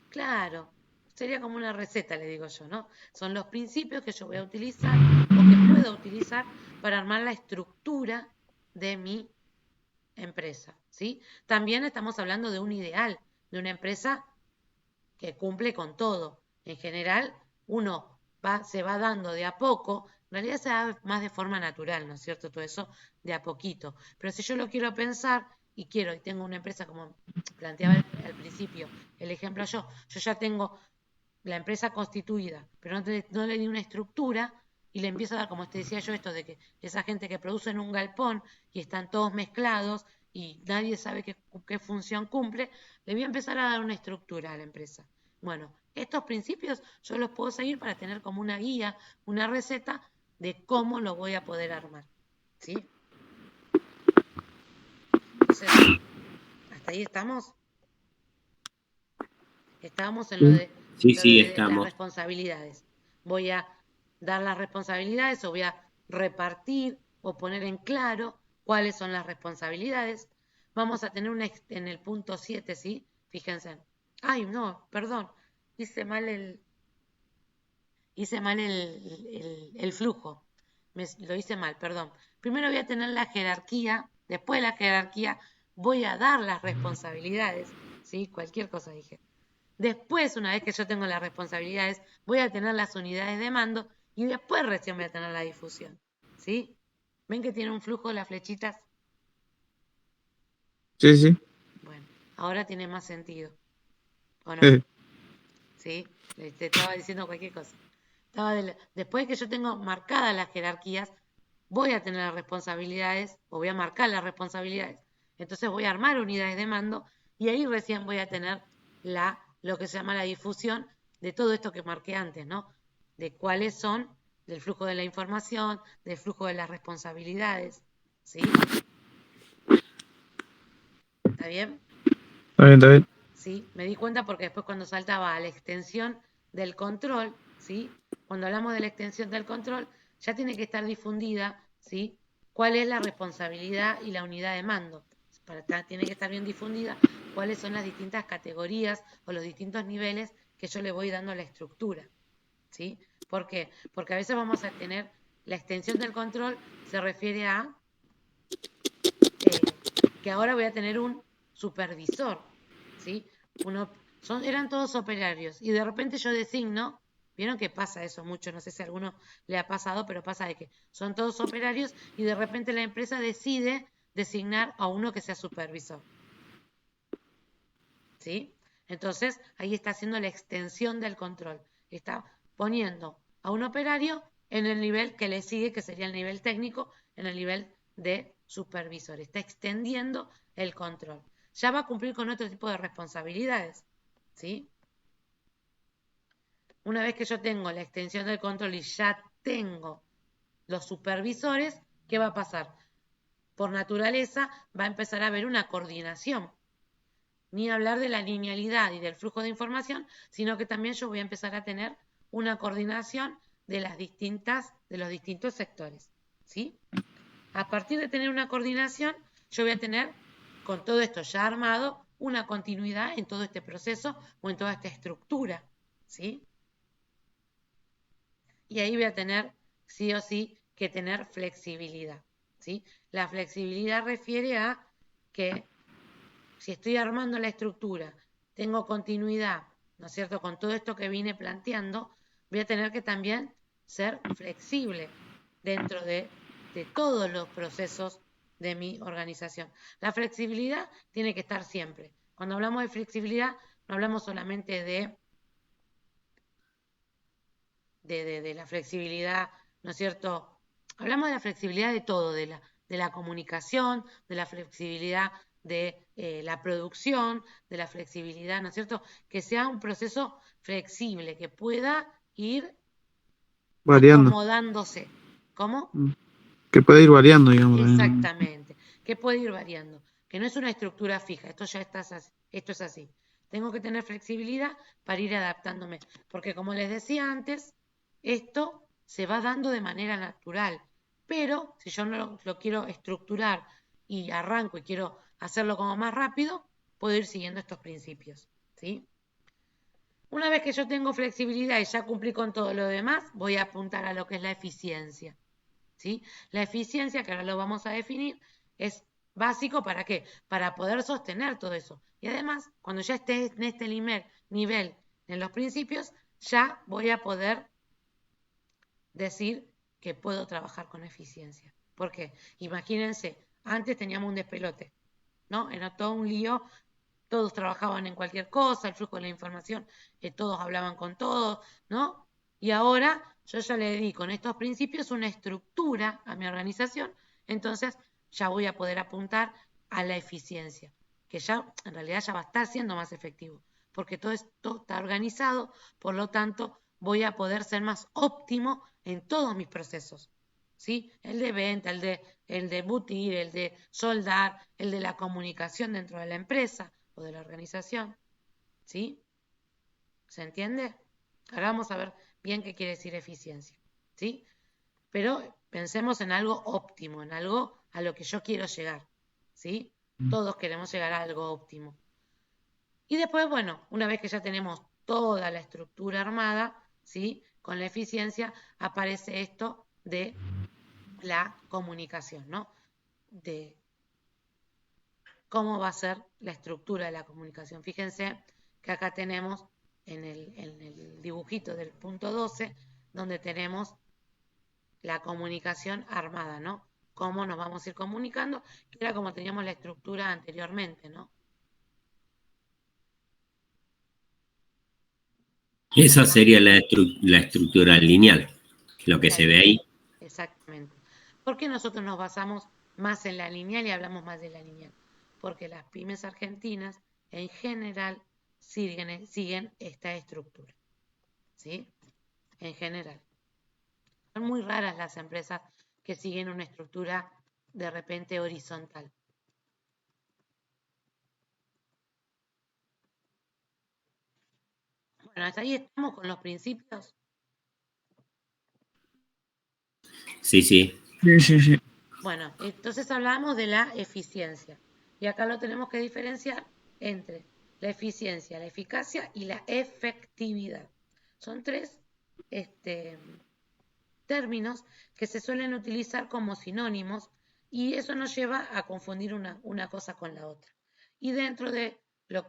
Claro. Sería como una receta, le digo yo, ¿no? Son los principios que yo voy a utilizar o que puedo utilizar para armar la estructura de mi empresa, ¿sí? También estamos hablando de un ideal, de una empresa que cumple con todo. En general, uno se va dando de a poco, en realidad se da más de forma natural, ¿no es cierto? Todo eso de a poquito. Pero si yo lo quiero pensar y tengo una empresa como planteaba al principio, el ejemplo yo ya tengo la empresa constituida, pero no le di una estructura y le empiezo a dar, como te decía yo, esto de que esa gente que produce en un galpón y están todos mezclados y nadie sabe qué función cumple, le voy a empezar a dar una estructura a la empresa. Bueno, estos principios yo los puedo seguir para tener como una guía, una receta de cómo lo voy a poder armar. ¿Sí? Entonces, ¿hasta ahí estamos? Estábamos en lo de, Sí, las estamos. responsabilidades. Voy a dar las responsabilidades o voy a repartir o poner en claro cuáles son las responsabilidades. Vamos a tener en el punto 7, ¿sí? Fíjense. Ay, no, perdón. Hice mal el flujo. Lo hice mal, perdón. Primero voy a tener la jerarquía, después de la jerarquía voy a dar las responsabilidades, ¿sí? Cualquier cosa dije. Después, una vez que yo tengo las responsabilidades, voy a tener las unidades de mando y después recién voy a tener la difusión, ¿sí? ¿Ven que tiene un flujo las flechitas? Sí, sí. Bueno, ahora tiene más sentido, ¿o no? Sí. ¿Sí? Te estaba diciendo cualquier cosa. Después que yo tengo marcadas las jerarquías, voy a tener las responsabilidades o voy a marcar las responsabilidades. Entonces voy a armar unidades de mando y ahí recién voy a tener lo que se llama la difusión de todo esto que marqué antes, ¿no? De cuáles son, del flujo de la información, del flujo de las responsabilidades, ¿sí? ¿Está bien? Está bien, está bien. ¿Sí? Me di cuenta porque después cuando saltaba a la extensión del control, ¿sí? Cuando hablamos de la extensión del control, ya tiene que estar difundida, ¿sí? ¿Cuál es la responsabilidad y la unidad de mando? Tiene que estar bien difundida cuáles son las distintas categorías o los distintos niveles que yo le voy dando a la estructura, ¿sí? ¿Por qué? Porque a veces vamos a tener la extensión del control, se refiere a que ahora voy a tener un supervisor, ¿sí? Eran todos operarios y de repente yo designo, vieron que pasa eso mucho, no sé si a alguno le ha pasado, pero pasa de que son todos operarios y de repente la empresa decide designar a uno que sea supervisor, ¿sí? Entonces ahí está haciendo la extensión del control, está poniendo a un operario en el nivel que le sigue, que sería el nivel técnico, en el nivel de supervisor, está extendiendo el control. Ya va a cumplir con otro tipo de responsabilidades, ¿sí? Una vez que yo tengo la extensión del control y ya tengo los supervisores, ¿qué va a pasar? Por naturaleza va a empezar a haber una coordinación. Ni hablar de la linealidad y del flujo de información, sino que también yo voy a empezar a tener una coordinación de los distintos sectores, ¿sí? A partir de tener una coordinación, yo voy a tener, con todo esto ya armado, una continuidad en todo este proceso o en toda esta estructura, ¿sí? Y ahí voy a tener, sí o sí, que tener flexibilidad, ¿sí? La flexibilidad refiere a que si estoy armando la estructura, tengo continuidad, ¿no es cierto?, con todo esto que vine planteando, voy a tener que también ser flexible dentro de todos los procesos de mi organización. La flexibilidad tiene que estar siempre. Cuando hablamos de flexibilidad, no hablamos solamente de la flexibilidad, ¿no es cierto? Hablamos de la flexibilidad de todo, de la comunicación, de la flexibilidad de la producción, de la flexibilidad, ¿no es cierto? Que sea un proceso flexible, que pueda ir Variando. acomodándose. ¿Cómo? Que puede ir variando, digamos. Exactamente. Que puede ir variando. Que no es una estructura fija. Esto es así. Tengo que tener flexibilidad para ir adaptándome. Porque como les decía antes, esto se va dando de manera natural. Pero si yo no lo quiero estructurar y arranco y quiero hacerlo como más rápido, puedo ir siguiendo estos principios. ¿Sí? Una vez que yo tengo flexibilidad y ya cumplí con todo lo demás, voy a apuntar a lo que es la eficiencia. ¿Sí? La eficiencia, que ahora lo vamos a definir, es básico ¿para qué? Para poder sostener todo eso. Y además, cuando ya esté en este nivel en los principios, ya voy a poder decir que puedo trabajar con eficiencia. ¿Por qué? Imagínense, antes teníamos un despelote, ¿no? Era todo un lío, todos trabajaban en cualquier cosa, el flujo de la información, todos hablaban con todos, ¿no? Y ahora yo ya le di con estos principios una estructura a mi organización, entonces ya voy a poder apuntar a la eficiencia, que ya en realidad ya va a estar siendo más efectivo, porque todo esto está organizado, por lo tanto voy a poder ser más óptimo en todos mis procesos. ¿Sí? El de venta, el de butir, el de soldar, el de la comunicación dentro de la empresa o de la organización. ¿Sí? ¿Se entiende? Ahora vamos a ver bien qué quiere decir eficiencia. ¿Sí? Pero pensemos en algo óptimo, en algo a lo que yo quiero llegar. ¿Sí? Todos queremos llegar a algo óptimo. Y después, bueno, una vez que ya tenemos toda la estructura armada, ¿sí? Con la eficiencia aparece esto de la comunicación, ¿no? De cómo va a ser la estructura de la comunicación. Fíjense que acá tenemos en el dibujito del punto 12, donde tenemos la comunicación armada, ¿no? Cómo nos vamos a ir comunicando, que era como teníamos la estructura anteriormente, ¿no? Esa sería la estructura lineal, lo que se ve ahí. Exactamente. ¿Por qué nosotros nos basamos más en la lineal y hablamos más de la lineal? Porque las pymes argentinas en general siguen esta estructura. ¿Sí? En general. Son muy raras las empresas que siguen una estructura de repente horizontal. Bueno, hasta ahí estamos con los principios. Sí, sí. Sí. Bueno, entonces hablamos de la eficiencia. Y acá lo tenemos que diferenciar entre la eficiencia, la eficacia y la efectividad. Son tres términos que se suelen utilizar como sinónimos y eso nos lleva a confundir una cosa con la otra. Y dentro de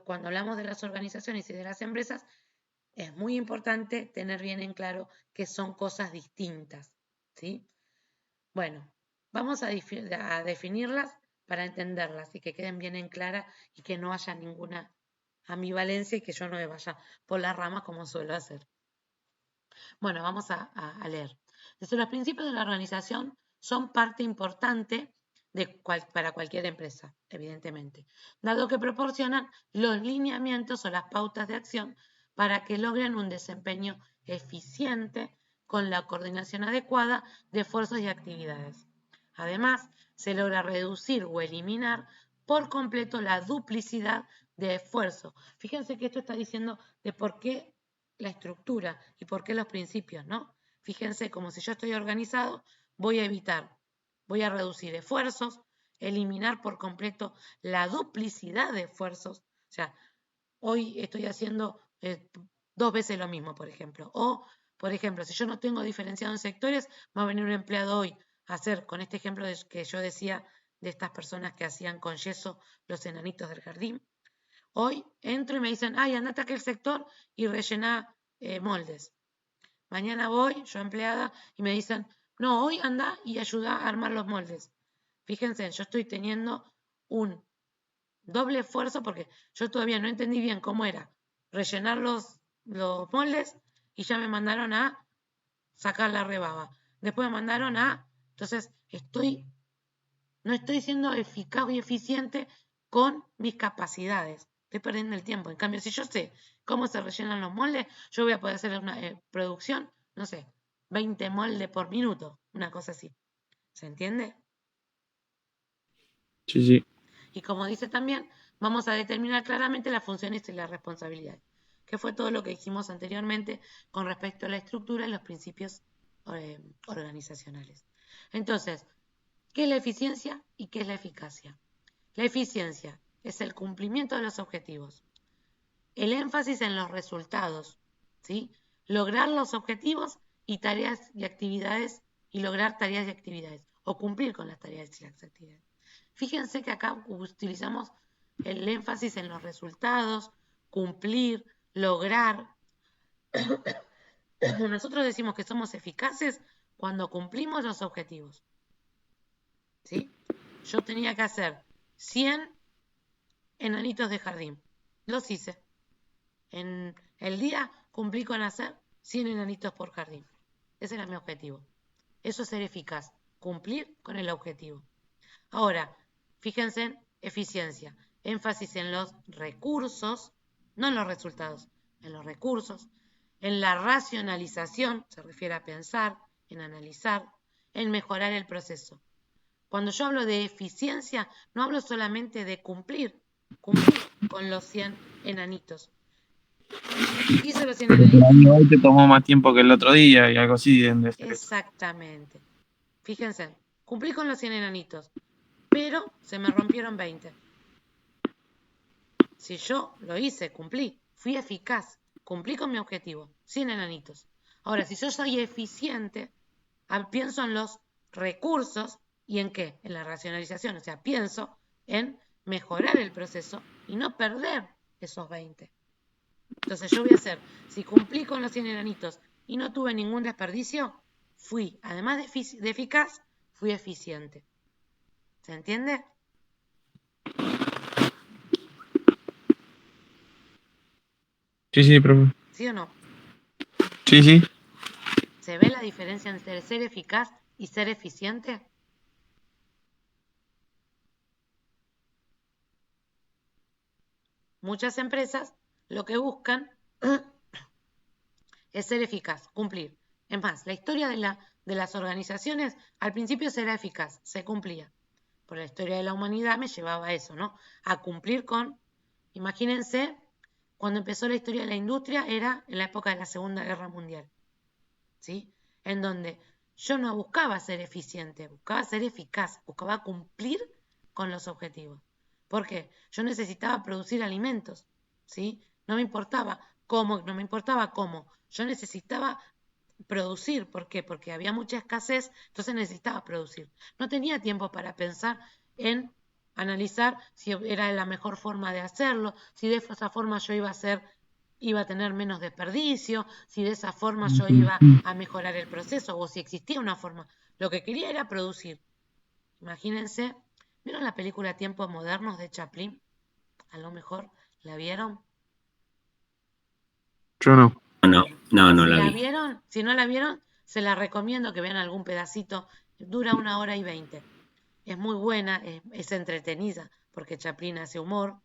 cuando hablamos de las organizaciones y de las empresas, es muy importante tener bien en claro que son cosas distintas. ¿Sí? Bueno, vamos a definirlas para entenderlas y que queden bien en clara y que no haya ninguna ambivalencia y que yo no me vaya por las ramas como suelo hacer. Bueno, vamos a leer. Desde los principios de la organización son parte importante para cualquier empresa, evidentemente, dado que proporcionan los lineamientos o las pautas de acción para que logren un desempeño eficiente con la coordinación adecuada de esfuerzos y actividades. Además, se logra reducir o eliminar por completo la duplicidad de esfuerzo. Fíjense que esto está diciendo de por qué la estructura y por qué los principios, ¿no? Fíjense, como si yo estoy organizado, voy a reducir esfuerzos, eliminar por completo la duplicidad de esfuerzos. O sea, hoy estoy haciendo 2 veces lo mismo, por ejemplo. O, por ejemplo, si yo no tengo diferenciado en sectores, va a venir un empleado hoy a hacer, con este ejemplo que yo decía de estas personas que hacían con yeso los enanitos del jardín. Hoy entro y me dicen, ay, andate a aquel sector y rellena moldes. Mañana voy, yo empleada, y me dicen, no, hoy anda y ayuda a armar los moldes. Fíjense, yo estoy teniendo doble esfuerzo porque yo todavía no entendí bien cómo era rellenar los moldes y ya me mandaron a sacar la rebaba. Después me mandaron a... Entonces, no estoy siendo eficaz y eficiente con mis capacidades. Estoy perdiendo el tiempo. En cambio, si yo sé cómo se rellenan los moldes, yo voy a poder hacer una producción, no sé, 20 moldes por minuto, una cosa así. ¿Se entiende? Sí, sí. Y como dice también, vamos a determinar claramente las funciones y las responsabilidades, que fue todo lo que hicimos anteriormente con respecto a la estructura y los principios organizacionales. Entonces, ¿qué es la eficiencia y qué es la eficacia? La eficiencia es el cumplimiento de los objetivos, el énfasis en los resultados, ¿sí? Lograr los objetivos y tareas y actividades y lograr tareas y actividades o cumplir con las tareas y las actividades. Fíjense que acá utilizamos el énfasis en los resultados, cumplir, lograr. Nosotros decimos que somos eficaces cuando cumplimos los objetivos. ¿Sí? Yo tenía que hacer 100 enanitos de jardín. Los hice. En el día cumplí con hacer 100 enanitos por jardín. Ese era mi objetivo. Eso es ser eficaz, cumplir con el objetivo. Ahora, fíjense en eficiencia, énfasis en los recursos, no en los resultados, en los recursos, en la racionalización, se refiere a pensar, en analizar, en mejorar el proceso. Cuando yo hablo de eficiencia, no hablo solamente de cumplir con los 100 enanitos. Hice los 100 Pero enanitos. el año hoy te tomó más tiempo que el otro día y algo así deben de ser eso. Exactamente. Fíjense, cumplí con los 100 enanitos, pero se me rompieron 20. Si yo lo hice, cumplí, fui eficaz, cumplí con mi objetivo, 100 enanitos. Ahora, si yo soy eficiente, pienso en los recursos y en qué, en la racionalización, o sea, pienso en mejorar el proceso y no perder esos 20. Entonces yo voy a hacer, si cumplí con los 100 enanitos y no tuve ningún desperdicio, fui, además de eficaz, fui eficiente. ¿Se entiende? Sí, sí, profe. ¿Sí o no? Sí, sí. ¿Se ve la diferencia entre ser eficaz y ser eficiente? Muchas empresas lo que buscan es ser eficaz, cumplir. Es más, la historia de las organizaciones al principio era eficaz, se cumplía. Por la historia de la humanidad me llevaba a eso, ¿no? A cumplir con, imagínense, cuando empezó la historia de la industria era en la época de la Segunda Guerra Mundial, ¿sí? En donde yo no buscaba ser eficiente, buscaba ser eficaz, buscaba cumplir con los objetivos. ¿Por qué? Yo necesitaba producir alimentos, ¿sí? No me importaba cómo, yo necesitaba producir. ¿Por qué? Porque había mucha escasez, entonces necesitaba producir. No tenía tiempo para pensar en analizar si era la mejor forma de hacerlo, si de esa forma yo iba a tener menos desperdicio, si de esa forma yo iba a mejorar el proceso o si existía una forma. Lo que quería era producir. Imagínense, ¿vieron la película Tiempos Modernos de Chaplin? A lo mejor, ¿la vieron? Yo no. No Si la la vi. vieron, si no la vieron, se la recomiendo que vean algún pedacito. Dura 1 hora y 20. Es muy buena, es entretenida porque Chaplin hace humor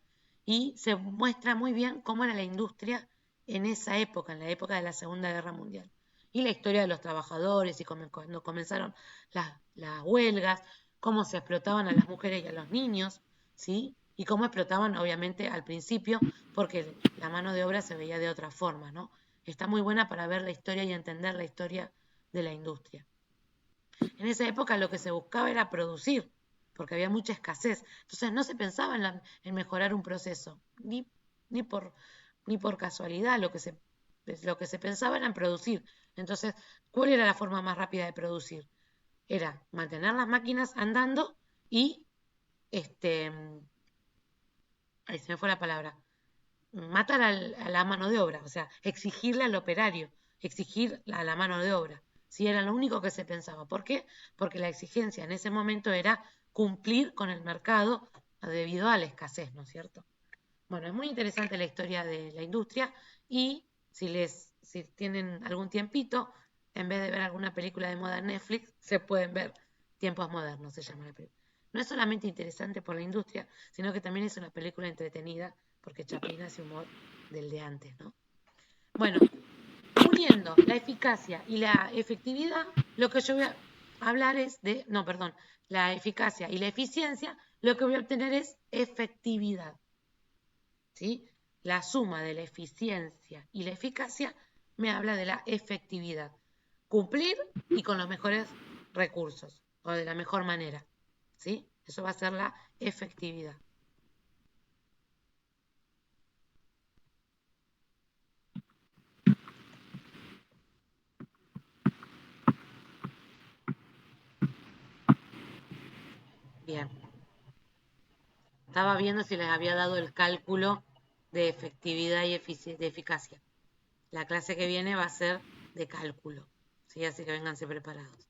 y se muestra muy bien cómo era la industria en esa época, en la época de la Segunda Guerra Mundial. Y la historia de los trabajadores y cuando comenzaron las huelgas, cómo se explotaban a las mujeres y a los niños, ¿sí? Y cómo explotaban, obviamente, al principio, porque la mano de obra se veía de otra forma, ¿no? Está muy buena para ver la historia y entender la historia de la industria. En esa época lo que se buscaba era producir, porque había mucha escasez. Entonces no se pensaba en mejorar un proceso, ni por casualidad. Lo que se pensaba era en producir. Entonces, ¿cuál era la forma más rápida de producir? Era mantener las máquinas andando y, ahí se me fue la palabra, matar a la mano de obra, o sea, exigirle al operario, exigir a la mano de obra. Si era lo único que se pensaba. ¿Por qué? Porque la exigencia en ese momento era cumplir con el mercado debido a la escasez, ¿no es cierto? Bueno, es muy interesante la historia de la industria y si tienen algún tiempito, en vez de ver alguna película de moda en Netflix, se pueden ver Tiempos Modernos, se llama la película. No es solamente interesante por la industria, sino que también es una película entretenida porque Chaplin hace humor del de antes, ¿no? Bueno, uniendo la eficacia y la efectividad, lo que yo voy a hablar es de, no, perdón, la eficacia y la eficiencia, lo que voy a obtener es efectividad. ¿Sí? La suma de la eficiencia y la eficacia me habla de la efectividad. Cumplir y con los mejores recursos o de la mejor manera. ¿Sí? Eso va a ser la efectividad. Bien. Estaba viendo si les había dado el cálculo de efectividad y de eficacia. La clase que viene va a ser de cálculo. ¿Sí? Así que vénganse preparados.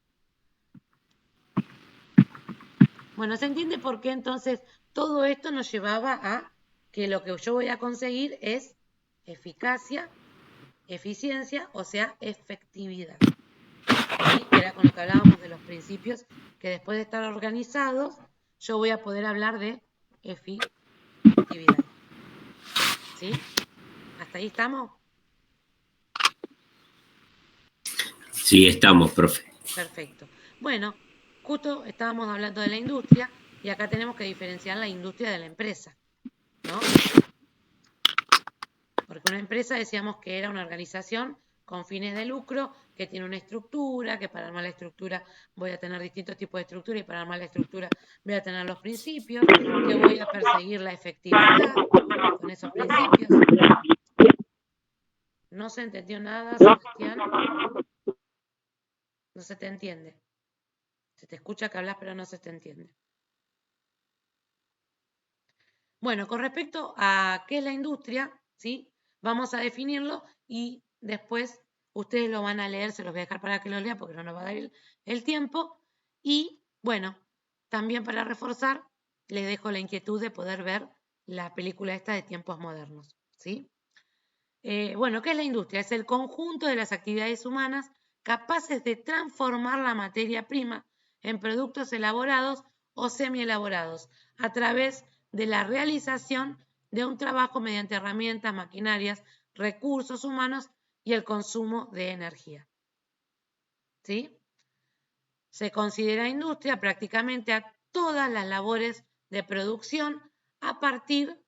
Bueno, ¿se entiende por qué entonces todo esto nos llevaba a que lo que yo voy a conseguir es eficacia, eficiencia, o sea, efectividad? ¿Sí? Que era con lo que hablábamos de los principios, que después de estar organizados, yo voy a poder hablar de efectividad. ¿Sí? ¿Hasta ahí estamos? Sí, estamos, profe. Perfecto. Bueno, justo estábamos hablando de la industria y acá tenemos que diferenciar la industria de la empresa, ¿no? Porque una empresa decíamos que era una organización con fines de lucro, que tiene una estructura, que para armar la estructura voy a tener distintos tipos de estructura y para armar la estructura voy a tener los principios, que voy a perseguir la efectividad con esos principios. No se entendió nada, Sebastián. No se te entiende. Se te escucha que hablas, pero no se te entiende. Bueno, con respecto a qué es la industria, ¿sí? Vamos a definirlo y después ustedes lo van a leer, se los voy a dejar para que lo lean porque no nos va a dar el tiempo. Y bueno, también para reforzar, les dejo la inquietud de poder ver la película esta de Tiempos Modernos, ¿sí? Bueno, ¿qué es la industria? Es el conjunto de las actividades humanas capaces de transformar la materia prima en productos elaborados o semi-elaborados a través de la realización de un trabajo mediante herramientas, maquinarias, recursos humanos y el consumo de energía. ¿Sí? Se considera industria prácticamente a todas las labores de producción a partir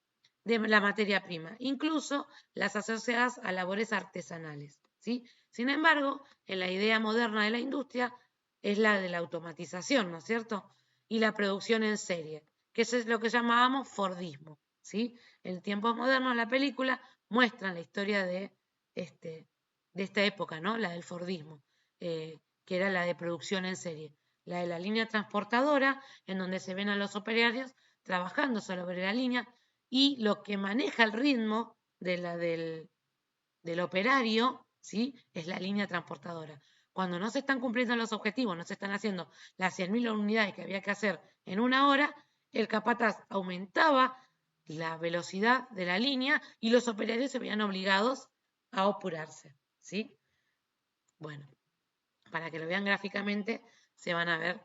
de la materia prima, incluso las asociadas a labores artesanales. ¿Sí? Sin embargo, en la idea moderna de la industria es la de la automatización, ¿no es cierto? Y la producción en serie, que eso es lo que llamábamos Fordismo. ¿Sí? En tiempos modernos la película muestra la historia de esta época, ¿no? La del Fordismo, que era la de producción en serie. La de la línea transportadora, en donde se ven a los operarios trabajando sobre la línea, y lo que maneja el ritmo del operario, ¿sí? Es la línea transportadora. Cuando no se están cumpliendo los objetivos, no se están haciendo las 100.000 unidades que había que hacer en una hora, el capataz aumentaba la velocidad de la línea y los operarios se veían obligados a apurarse, ¿sí? Bueno, para que lo vean gráficamente, se van a ver,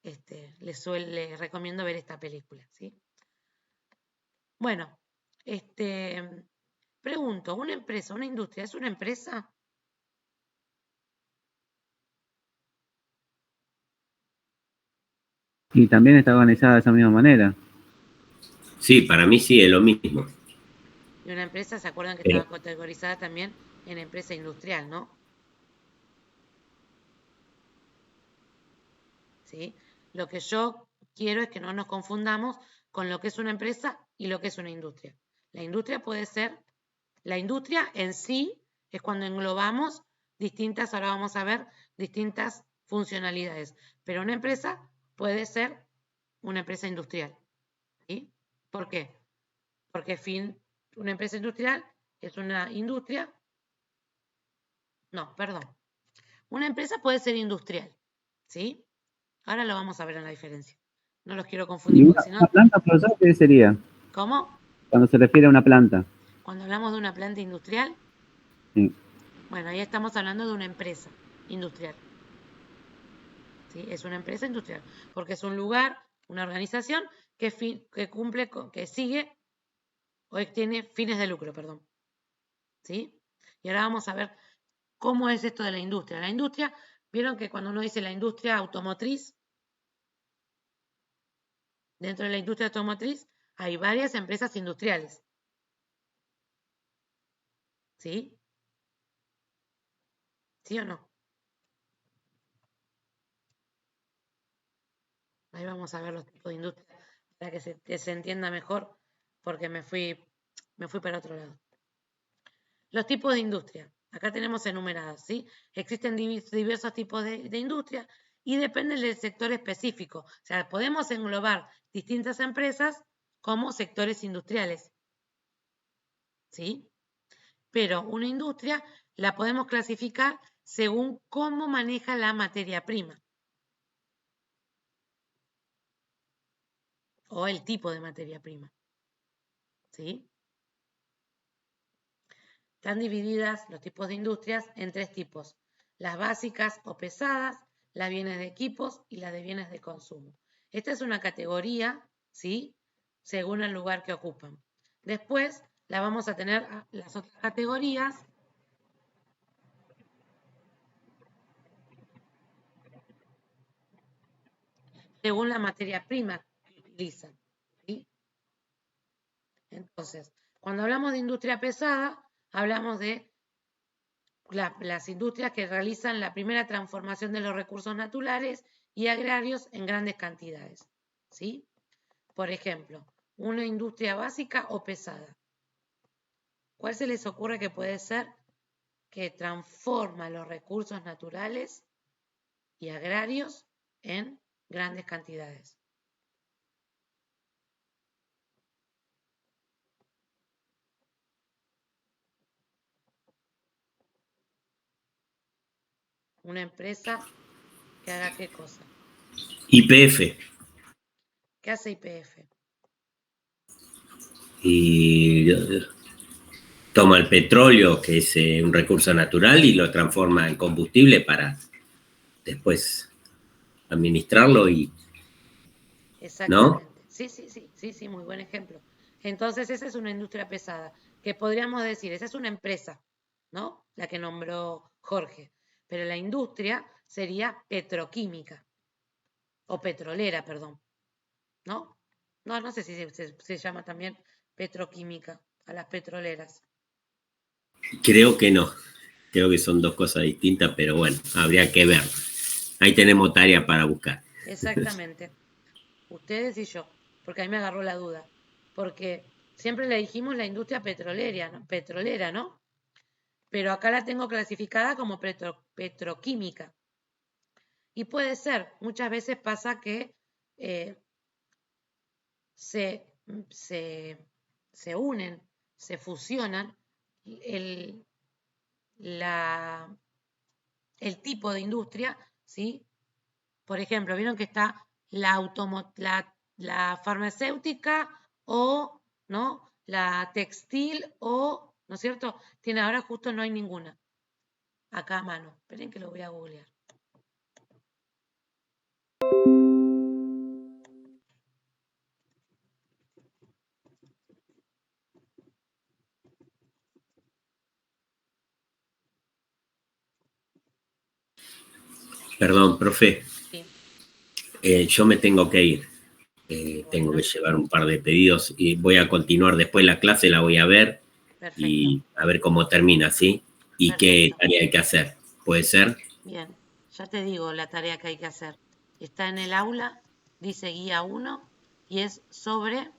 les recomiendo ver esta película, ¿sí? Bueno, pregunto, ¿una empresa, una industria, es una empresa? Y también está organizada de esa misma manera. Sí, para mí sí es lo mismo. Y una empresa, ¿se acuerdan que estaba categorizada también en empresa industrial, no? ¿Sí? Lo que yo quiero es que no nos confundamos con lo que es una empresa y lo que es una industria. La industria puede ser, la industria en sí es cuando englobamos distintas, ahora vamos a ver, distintas funcionalidades. Pero una empresa puede ser una empresa industrial. ¿Sí? ¿Por qué? Porque una empresa industrial es una industria. No, perdón. Una empresa puede ser industrial. ¿Sí? Ahora lo vamos a ver en la diferencia. No los quiero ¿Y confundir, porque si una no... planta, profesor, qué sería? ¿Cómo? Cuando se refiere a una planta. Cuando hablamos de una planta industrial, Sí. bueno, ahí estamos hablando de una empresa industrial. ¿Sí? Es una empresa industrial, porque es un lugar, una organización que cumple, que sigue o tiene fines de lucro, perdón. ¿Sí? Y ahora vamos a ver cómo es esto de la industria. La industria, vieron que cuando uno dice la industria automotriz, dentro de la industria automotriz hay varias empresas industriales. ¿Sí? ¿Sí o no? Ahí vamos a ver los tipos de industria para que se entienda mejor, porque me fui para otro lado. Los tipos de industria. Acá tenemos enumerados, ¿sí? Existen diversos tipos de industria y dependen del sector específico. O sea, podemos englobar distintas empresas como sectores industriales, ¿sí? Pero una industria la podemos clasificar según cómo maneja la materia prima o el tipo de materia prima, ¿sí? Están divididas los tipos de industrias en 3 tipos: las básicas o pesadas, las bienes de equipos y las de bienes de consumo. Esta es una categoría, ¿sí? Según el lugar que ocupan. Después la vamos a tener las otras categorías según la materia prima que utilizan, ¿sí? Entonces, cuando hablamos de industria pesada, hablamos de las industrias que realizan la primera transformación de los recursos naturales y agrarios en grandes cantidades, ¿sí? Por ejemplo, una industria básica o pesada. ¿Cuál se les ocurre que puede ser que transforma los recursos naturales y agrarios en grandes cantidades? Una empresa que haga qué cosa. YPF. ¿Qué hace YPF? Y toma el petróleo, que es un recurso natural, y lo transforma en combustible para después administrarlo y, ¿no? Exactamente. Sí, muy buen ejemplo. Entonces, esa es una industria pesada, que podríamos decir, esa es una empresa, ¿no? La que nombró Jorge. Pero la industria sería petroquímica, o petrolera, perdón, ¿no? No sé si se llama también petroquímica a las petroleras. Creo que no. Creo que son dos cosas distintas, pero bueno, habría que ver. Ahí tenemos tarea para buscar. Exactamente. Ustedes y yo, porque a mí me agarró la duda. Porque siempre le dijimos la industria petrolera, ¿no? Pero acá la tengo clasificada como petroquímica. Y puede ser, muchas veces pasa que eh, se, se unen, se fusionan el, el tipo de industria, ¿sí? Por ejemplo, vieron que está la farmacéutica o, ¿no? La textil o, ¿no es cierto? Tiene ahora justo no hay ninguna. Acá a mano. Esperen que lo voy a googlear. Perdón, profe, Sí, yo me tengo que ir. Tengo bueno, que llevar un par de pedidos y voy a continuar después la clase, la voy a ver perfecto, y a ver cómo termina, ¿sí? Y qué perfecto. tarea hay que hacer. ¿Puede ser? Bien, ya te digo la tarea que hay que hacer. Está en el aula, dice guía 1 y es sobre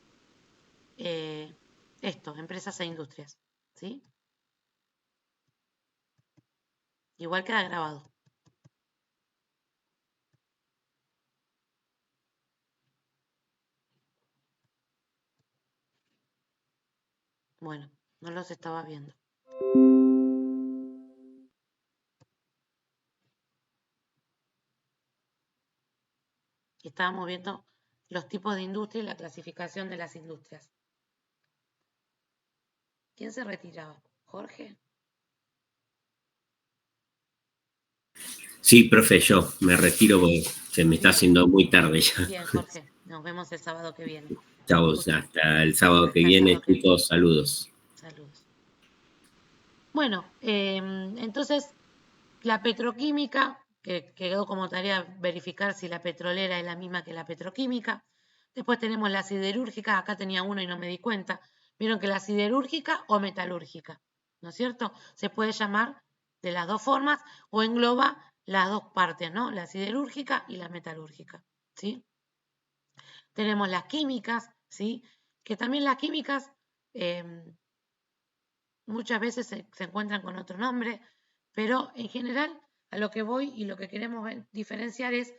esto, empresas e industrias. ¿Sí? Igual queda grabado. Bueno, no los estaba viendo. Estábamos viendo los tipos de industria y la clasificación de las industrias. ¿Quién se retiraba? ¿Jorge? Sí, profe, yo me retiro porque se me está haciendo muy tarde ya. Bien, Jorge, nos vemos el sábado que viene. Chao, hasta el sábado que viene, chicos, saludos. Saludos. Bueno, entonces la petroquímica, que quedó como tarea verificar si la petrolera es la misma que la petroquímica. Después tenemos la siderúrgica, acá tenía uno y no me di cuenta. Vieron que la siderúrgica o metalúrgica, ¿no es cierto? Se puede llamar de las dos formas o engloba las dos partes, ¿no? La siderúrgica y la metalúrgica, ¿sí? Tenemos las químicas, ¿sí? Que también las químicas muchas veces se encuentran con otro nombre, pero en general a lo que voy y lo que queremos diferenciar es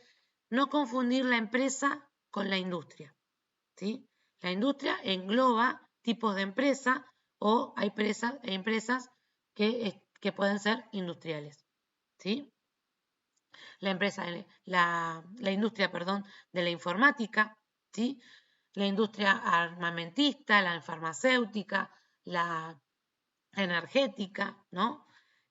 no confundir la empresa con la industria, ¿sí? La industria engloba tipos de empresa o hay empresas que pueden ser industriales, ¿sí? La industria, perdón, de la informática, ¿sí? La industria armamentista, la farmacéutica, la energética, ¿no?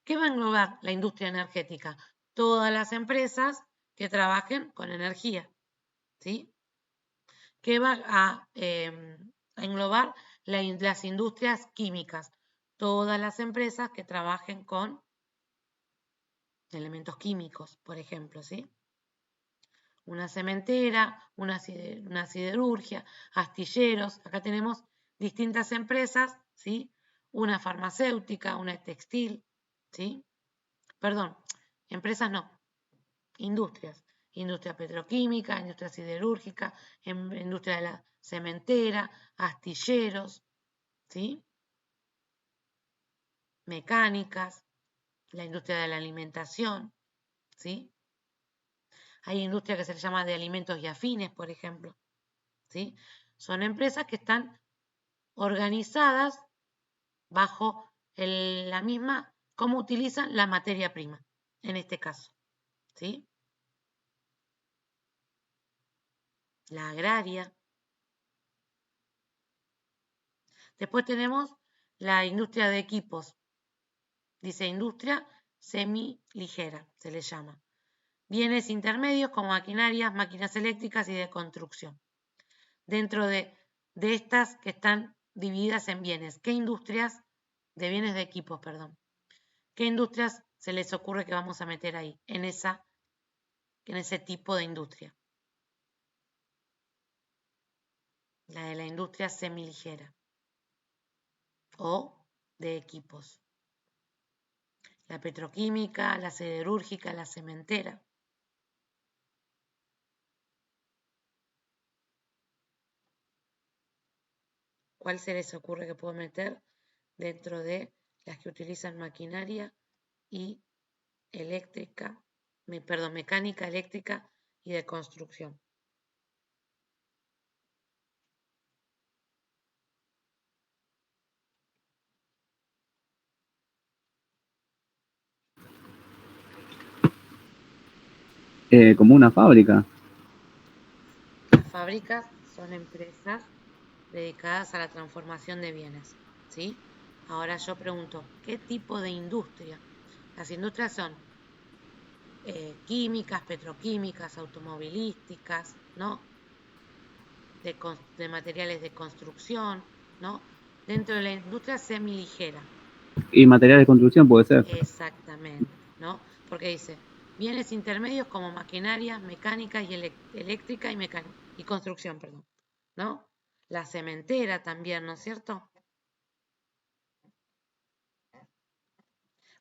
¿Qué va a englobar la industria energética? Todas las empresas que trabajen con energía, ¿sí? ¿Qué va a englobar las industrias químicas? Todas las empresas que trabajen con elementos químicos, por ejemplo, ¿sí? Una cementera, una siderurgia, astilleros. Acá tenemos distintas empresas, ¿sí? Una farmacéutica, una textil, ¿sí? Perdón, empresas no, industrias. Industria petroquímica, industria siderúrgica, industria de la cementera, astilleros, ¿sí? Mecánicas, la industria de la alimentación, ¿sí? Hay industria que se le llama de alimentos y afines, por ejemplo, ¿sí? Son empresas que están organizadas bajo la misma, cómo utilizan la materia prima, en este caso, ¿sí? La agraria. Después tenemos la industria de equipos. Dice industria semiligera, se le llama. Bienes intermedios como maquinarias, máquinas eléctricas y de construcción. Dentro de estas que están divididas en bienes, ¿qué industrias? De bienes de equipos, perdón. ¿Qué industrias se les ocurre que vamos a meter ahí, en ese tipo de industria? La de la industria semiligera o de equipos. La petroquímica, la siderúrgica, la cementera. ¿Cuál se les ocurre que puedo meter dentro de las que utilizan maquinaria y eléctrica, mecánica, eléctrica y de construcción? Como una fábrica. Las fábricas son empresas dedicadas a la transformación de bienes, ¿sí? Ahora yo pregunto, ¿qué tipo de industria? Las industrias son químicas, petroquímicas, automovilísticas, ¿no? De materiales de construcción, ¿no? Dentro de la industria semiligera. Y materiales de construcción puede ser. Exactamente, ¿no? Porque dice, bienes intermedios como maquinaria, mecánica y eléctrica y construcción, perdón, ¿no? La cementera también, ¿no es cierto?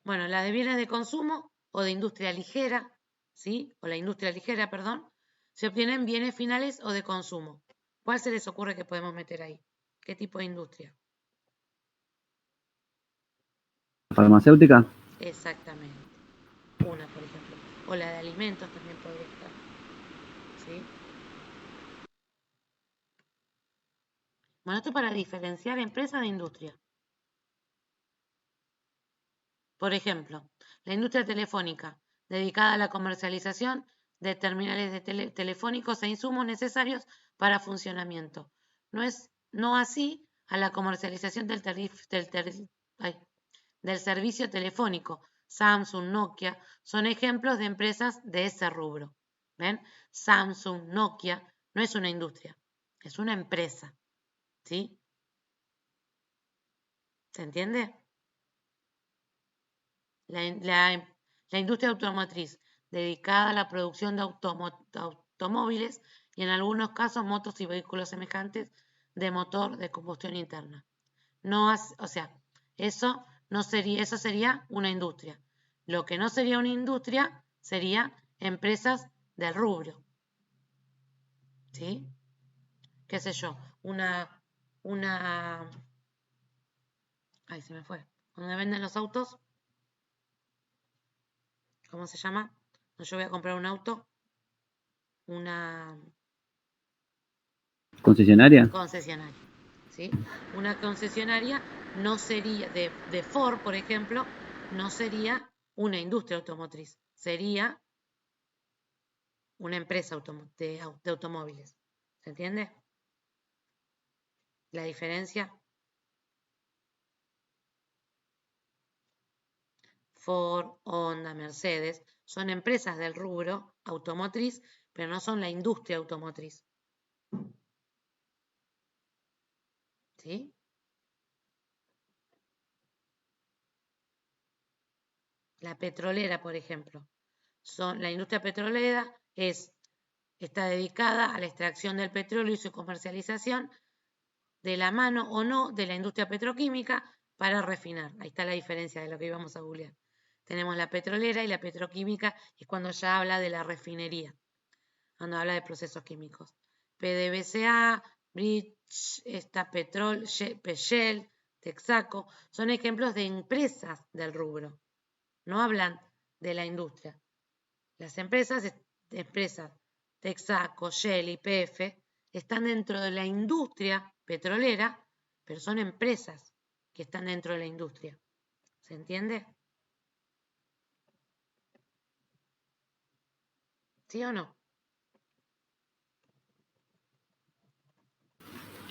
Bueno, la de bienes de consumo o de industria ligera, ¿sí? O la industria ligera, perdón, se obtienen bienes finales o de consumo. ¿Cuál se les ocurre que podemos meter ahí? ¿Qué tipo de industria? ¿Farmacéutica? Exactamente. Una, por ejemplo. O la de alimentos también podría estar. ¿Sí? Bueno, esto para diferenciar empresa de industria. Por ejemplo, la industria telefónica, dedicada a la comercialización de terminales de telefónicos e insumos necesarios para funcionamiento. No así a la comercialización del servicio telefónico. Samsung, Nokia, son ejemplos de empresas de ese rubro. ¿Ven? Samsung, Nokia, no es una industria, es una empresa. ¿Sí? ¿Se entiende? La industria automotriz, dedicada a la producción de automóviles y en algunos casos motos y vehículos semejantes de motor de combustión interna. O sea, eso sería una industria. Lo que no sería una industria sería empresas del rubro. ¿Sí? ¿Qué sé yo? Ay, se me fue. ¿Dónde venden los autos? ¿Cómo se llama? Yo voy a comprar un auto. Una ¿Concesionaria? concesionaria. ¿Sí? Una concesionaria no sería, de Ford, por ejemplo, no sería una industria automotriz, sería una empresa de automóviles. ¿Se entiende? La diferencia. Ford, Honda, Mercedes son empresas del rubro automotriz, pero no son la industria automotriz. ¿Sí? La petrolera, por ejemplo. La industria petrolera está dedicada a la extracción del petróleo y su comercialización de la mano o no de la industria petroquímica para refinar. Ahí está la diferencia de lo que íbamos a googlear. Tenemos la petrolera y la petroquímica es cuando ya habla de la refinería, cuando habla de procesos químicos. PDVSA, Bridge, Shell, Texaco, son ejemplos de empresas del rubro. No hablan de la industria. Las empresas Texaco, Shell, YPF, están dentro de la industria petrolera, pero son empresas que están dentro de la industria. ¿Se entiende? ¿Sí o no?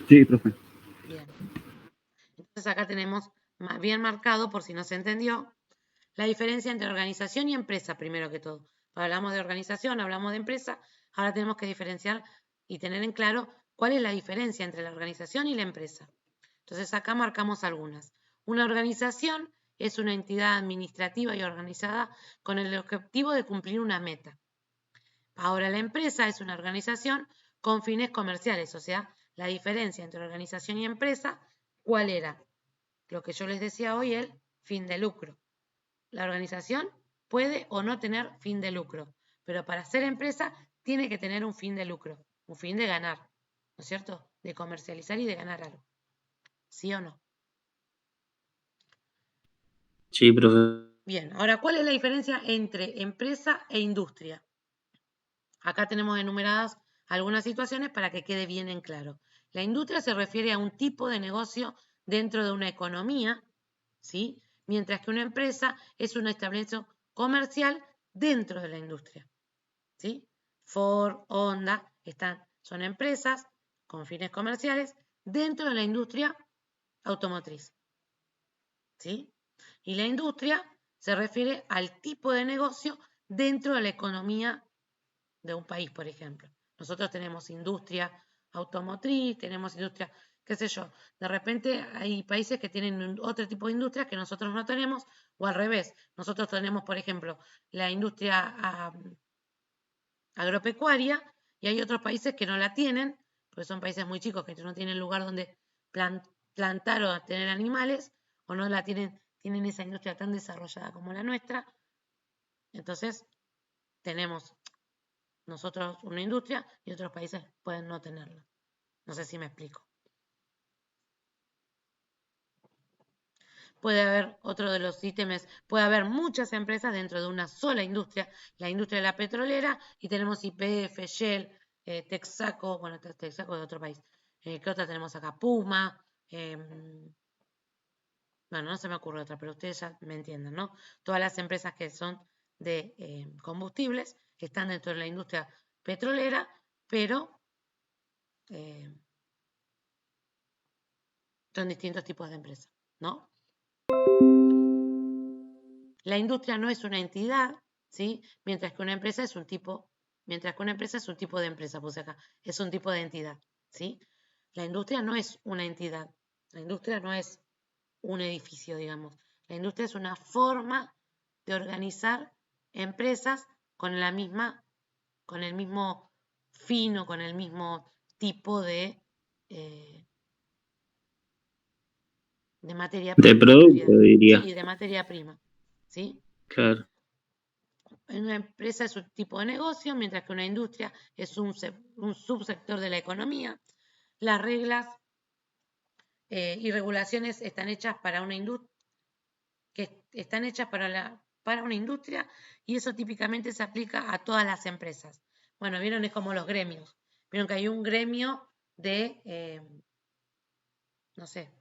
Sí, profe. Bien. Entonces acá tenemos bien marcado, por si no se entendió, la diferencia entre organización y empresa, primero que todo. Hablamos de organización, hablamos de empresa, ahora tenemos que diferenciar y tener en claro cuál es la diferencia entre la organización y la empresa. Entonces acá marcamos algunas. Una organización es una entidad administrativa y organizada con el objetivo de cumplir una meta. Ahora la empresa es una organización con fines comerciales, o sea, la diferencia entre organización y empresa, ¿cuál era? Lo que yo les decía hoy, el fin de lucro. La organización puede o no tener fin de lucro, pero para ser empresa tiene que tener un fin de lucro, un fin de ganar, ¿no es cierto? De comercializar y de ganar algo. ¿Sí o no? Sí, profe. Bien, ahora, ¿cuál es la diferencia entre empresa e industria? Acá tenemos enumeradas algunas situaciones para que quede bien en claro. La industria se refiere a un tipo de negocio dentro de una economía, ¿sí? Mientras que una empresa es un establecimiento comercial dentro de la industria, ¿sí? Ford, Honda, son empresas con fines comerciales dentro de la industria automotriz, ¿sí? Y la industria se refiere al tipo de negocio dentro de la economía de un país, por ejemplo. Nosotros tenemos industria automotriz, tenemos industria, qué sé yo. De repente hay países que tienen otro tipo de industria que nosotros no tenemos, o al revés. Nosotros tenemos, por ejemplo, la industria agropecuaria y hay otros países que no la tienen, porque son países muy chicos que no tienen lugar donde plantar o tener animales, o no la tienen esa industria tan desarrollada como la nuestra. Entonces, tenemos nosotros una industria y otros países pueden no tenerla. No sé si me explico. Puede haber otro de los ítems, puede haber muchas empresas dentro de una sola industria, la industria de la petrolera, y tenemos YPF, Shell, Texaco, bueno, Texaco de otro país. ¿Qué otra tenemos acá? Puma, bueno, no se me ocurre otra, pero ustedes ya me entienden, ¿no? Todas las empresas que son de combustibles están dentro de la industria petrolera, pero son distintos tipos de empresas, ¿no? La industria no es una entidad, ¿sí? Mientras que una empresa es un tipo de empresa, puse acá, es un tipo de entidad, ¿sí? La industria no es una entidad, la industria no es un edificio, digamos. La industria es una forma de organizar empresas con el mismo fin o con el mismo tipo de materia prima. De producto, diría. Sí, de materia prima, ¿sí? Claro. Una empresa es un tipo de negocio, mientras que una industria es un subsector de la economía. Las reglas y regulaciones están hechas para una industria, para una industria, y eso típicamente se aplica a todas las empresas. Bueno, vieron, es como los gremios. Vieron que hay un gremio de, no sé,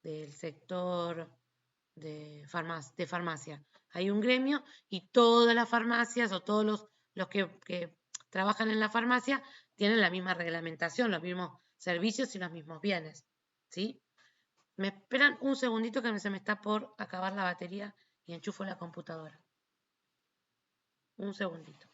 del sector de farmacia. Hay un gremio y todas las farmacias o todos los que trabajan en la farmacia tienen la misma reglamentación, los mismos servicios y los mismos bienes, ¿sí? Me esperan un segundito que se me está por acabar la batería y enchufo la computadora. Un segundito.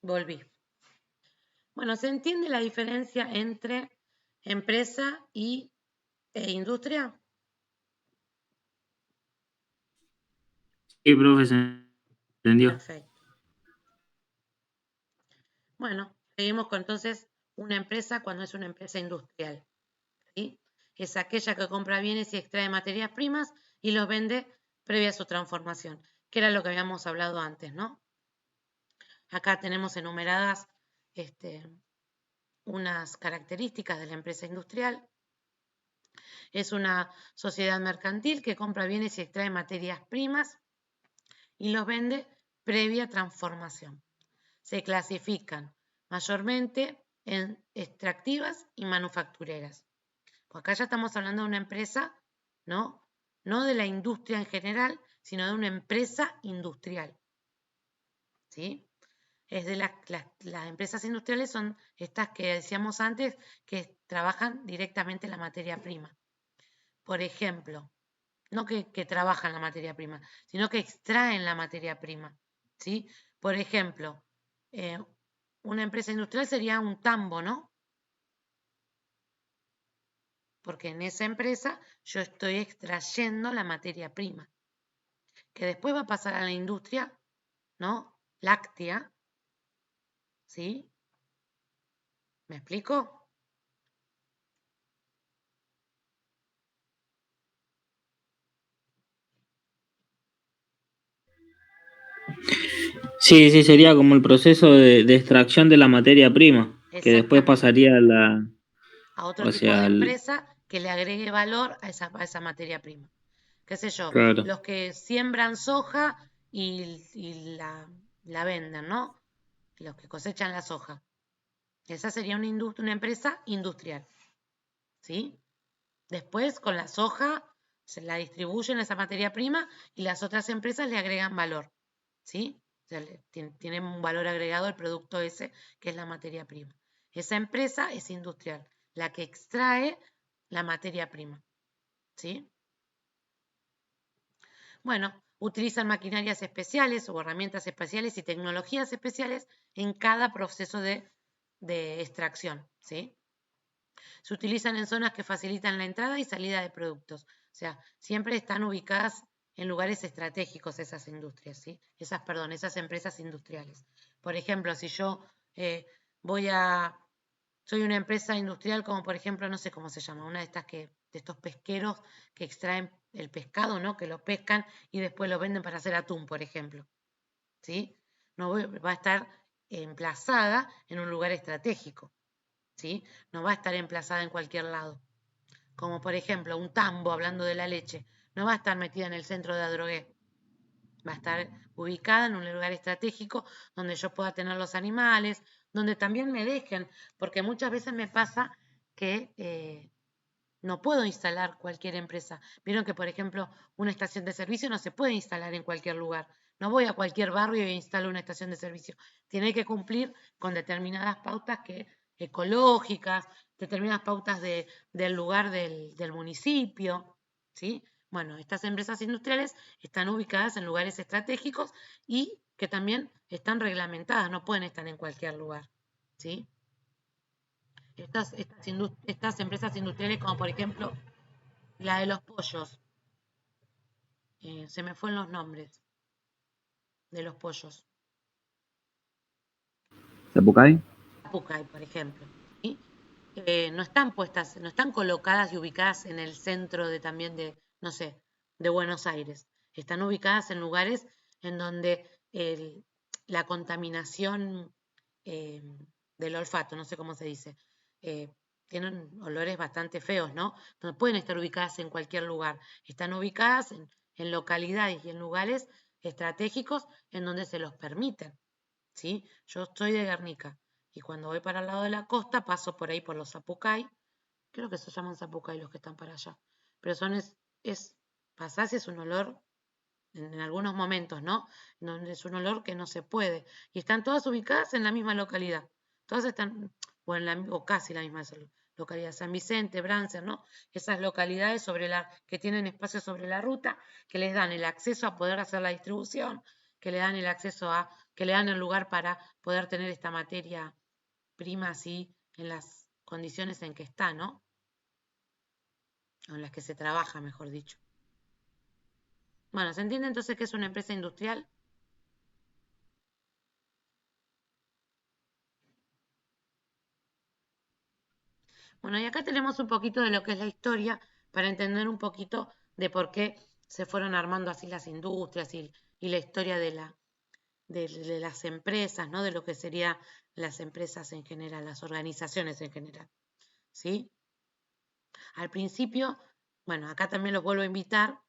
Volví. Bueno, ¿se entiende la diferencia entre empresa e industria? Sí, profe, se entendió. Perfecto. Bueno, seguimos con entonces una empresa cuando es una empresa industrial, ¿sí? Es aquella que compra bienes y extrae materias primas y los vende previa a su transformación, que era lo que habíamos hablado antes, ¿no? Acá tenemos enumeradas unas características de la empresa industrial. Es una sociedad mercantil que compra bienes y extrae materias primas y los vende previa transformación. Se clasifican mayormente en extractivas y manufactureras. Pues acá ya estamos hablando de una empresa, ¿no? No de la industria en general, sino de una empresa industrial, ¿sí? Es de las empresas industriales son estas que decíamos antes que trabajan directamente la materia prima. Por ejemplo, no que trabajan la materia prima, sino que extraen la materia prima, ¿sí? Por ejemplo, una empresa industrial sería un tambo, ¿no? Porque en esa empresa yo estoy extrayendo la materia prima, que después va a pasar a la industria, ¿no? Láctea, ¿sí? ¿Me explico? Sí, sí, sería como el proceso de extracción de la materia prima, que después Exactamente. pasaría A otro o tipo de sea, empresa que le agregue valor a esa materia prima. Qué sé yo, claro. los que siembran soja y la venden, ¿no? Los que cosechan la soja. Esa sería una empresa industrial, ¿sí? Después, con la soja, se la distribuyen esa materia prima y las otras empresas le agregan valor, ¿sí? O sea, tiene un valor agregado el producto ese, que es la materia prima. Esa empresa es industrial, la que extrae la materia prima, ¿sí? Bueno, utilizan maquinarias especiales o herramientas especiales y tecnologías especiales en cada proceso de de extracción, ¿sí? Se utilizan en zonas que facilitan la entrada y salida de productos. O sea, siempre están ubicadas en lugares estratégicos esas industrias, ¿sí? Esas empresas industriales. Por ejemplo, si yo soy una empresa industrial como por ejemplo, no sé cómo se llama, una de estos pesqueros que extraen el pescado, ¿no? Que lo pescan y después lo venden para hacer atún, por ejemplo, ¿sí? Va a estar emplazada en un lugar estratégico, ¿sí? No va a estar emplazada en cualquier lado. Como por ejemplo un tambo, hablando de la leche, no va a estar metida en el centro de Adrogué. Va a estar ubicada en un lugar estratégico donde yo pueda tener los animales, donde también me dejen, porque muchas veces me pasa que no puedo instalar cualquier empresa. Vieron que, por ejemplo, una estación de servicio no se puede instalar en cualquier lugar. No voy a cualquier barrio e instalo una estación de servicio. Tiene que cumplir con determinadas pautas ecológicas, determinadas pautas del lugar del municipio, ¿sí? Bueno, estas empresas industriales están ubicadas en lugares estratégicos y que también están reglamentadas, no pueden estar en cualquier lugar, ¿sí? Estas empresas industriales, como por ejemplo la de los pollos, se me fueron los nombres de los pollos. ¿Zapucay? Zapucay, por ejemplo, ¿sí? No están puestas, no están colocadas y ubicadas en el centro también de, no sé, de Buenos Aires. Están ubicadas en lugares en donde la contaminación del olfato, no sé cómo se dice, tienen olores bastante feos, ¿no? No pueden estar ubicadas en cualquier lugar. Están ubicadas en localidades y en lugares estratégicos en donde se los permiten, ¿sí? Yo soy de Guernica y cuando voy para el lado de la costa paso por ahí por los Zapucay, creo que se llaman Zapucay los que están para allá, pero pasás y es un olor en algunos momentos, ¿no? Donde es un olor que no se puede. Y están todas ubicadas en la misma localidad. Todas están, o casi la misma localidad. San Vicente, Brancer, ¿no? Esas localidades que tienen espacio sobre la ruta, que les dan el acceso a poder hacer la distribución, que le dan el acceso que le dan el lugar para poder tener esta materia prima así en las condiciones en que está, ¿no? O en las que se trabaja, mejor dicho. Bueno, ¿se entiende entonces que es una empresa industrial? Bueno, y acá tenemos un poquito de lo que es la historia para entender un poquito de por qué se fueron armando así las industrias y la historia de las empresas, ¿no? De lo que serían las empresas en general, las organizaciones en general, ¿sí? Al principio, bueno, acá también los vuelvo a invitar,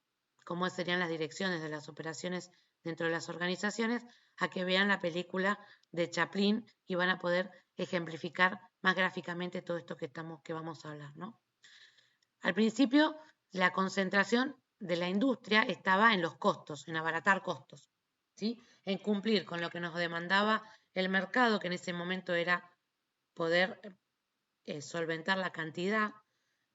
cómo serían las direcciones de las operaciones dentro de las organizaciones, a que vean la película de Chaplin y van a poder ejemplificar más gráficamente todo esto que vamos a hablar, ¿no? Al principio, la concentración de la industria estaba en los costos, en abaratar costos, ¿sí? En cumplir con lo que nos demandaba el mercado, que en ese momento era poder solventar la cantidad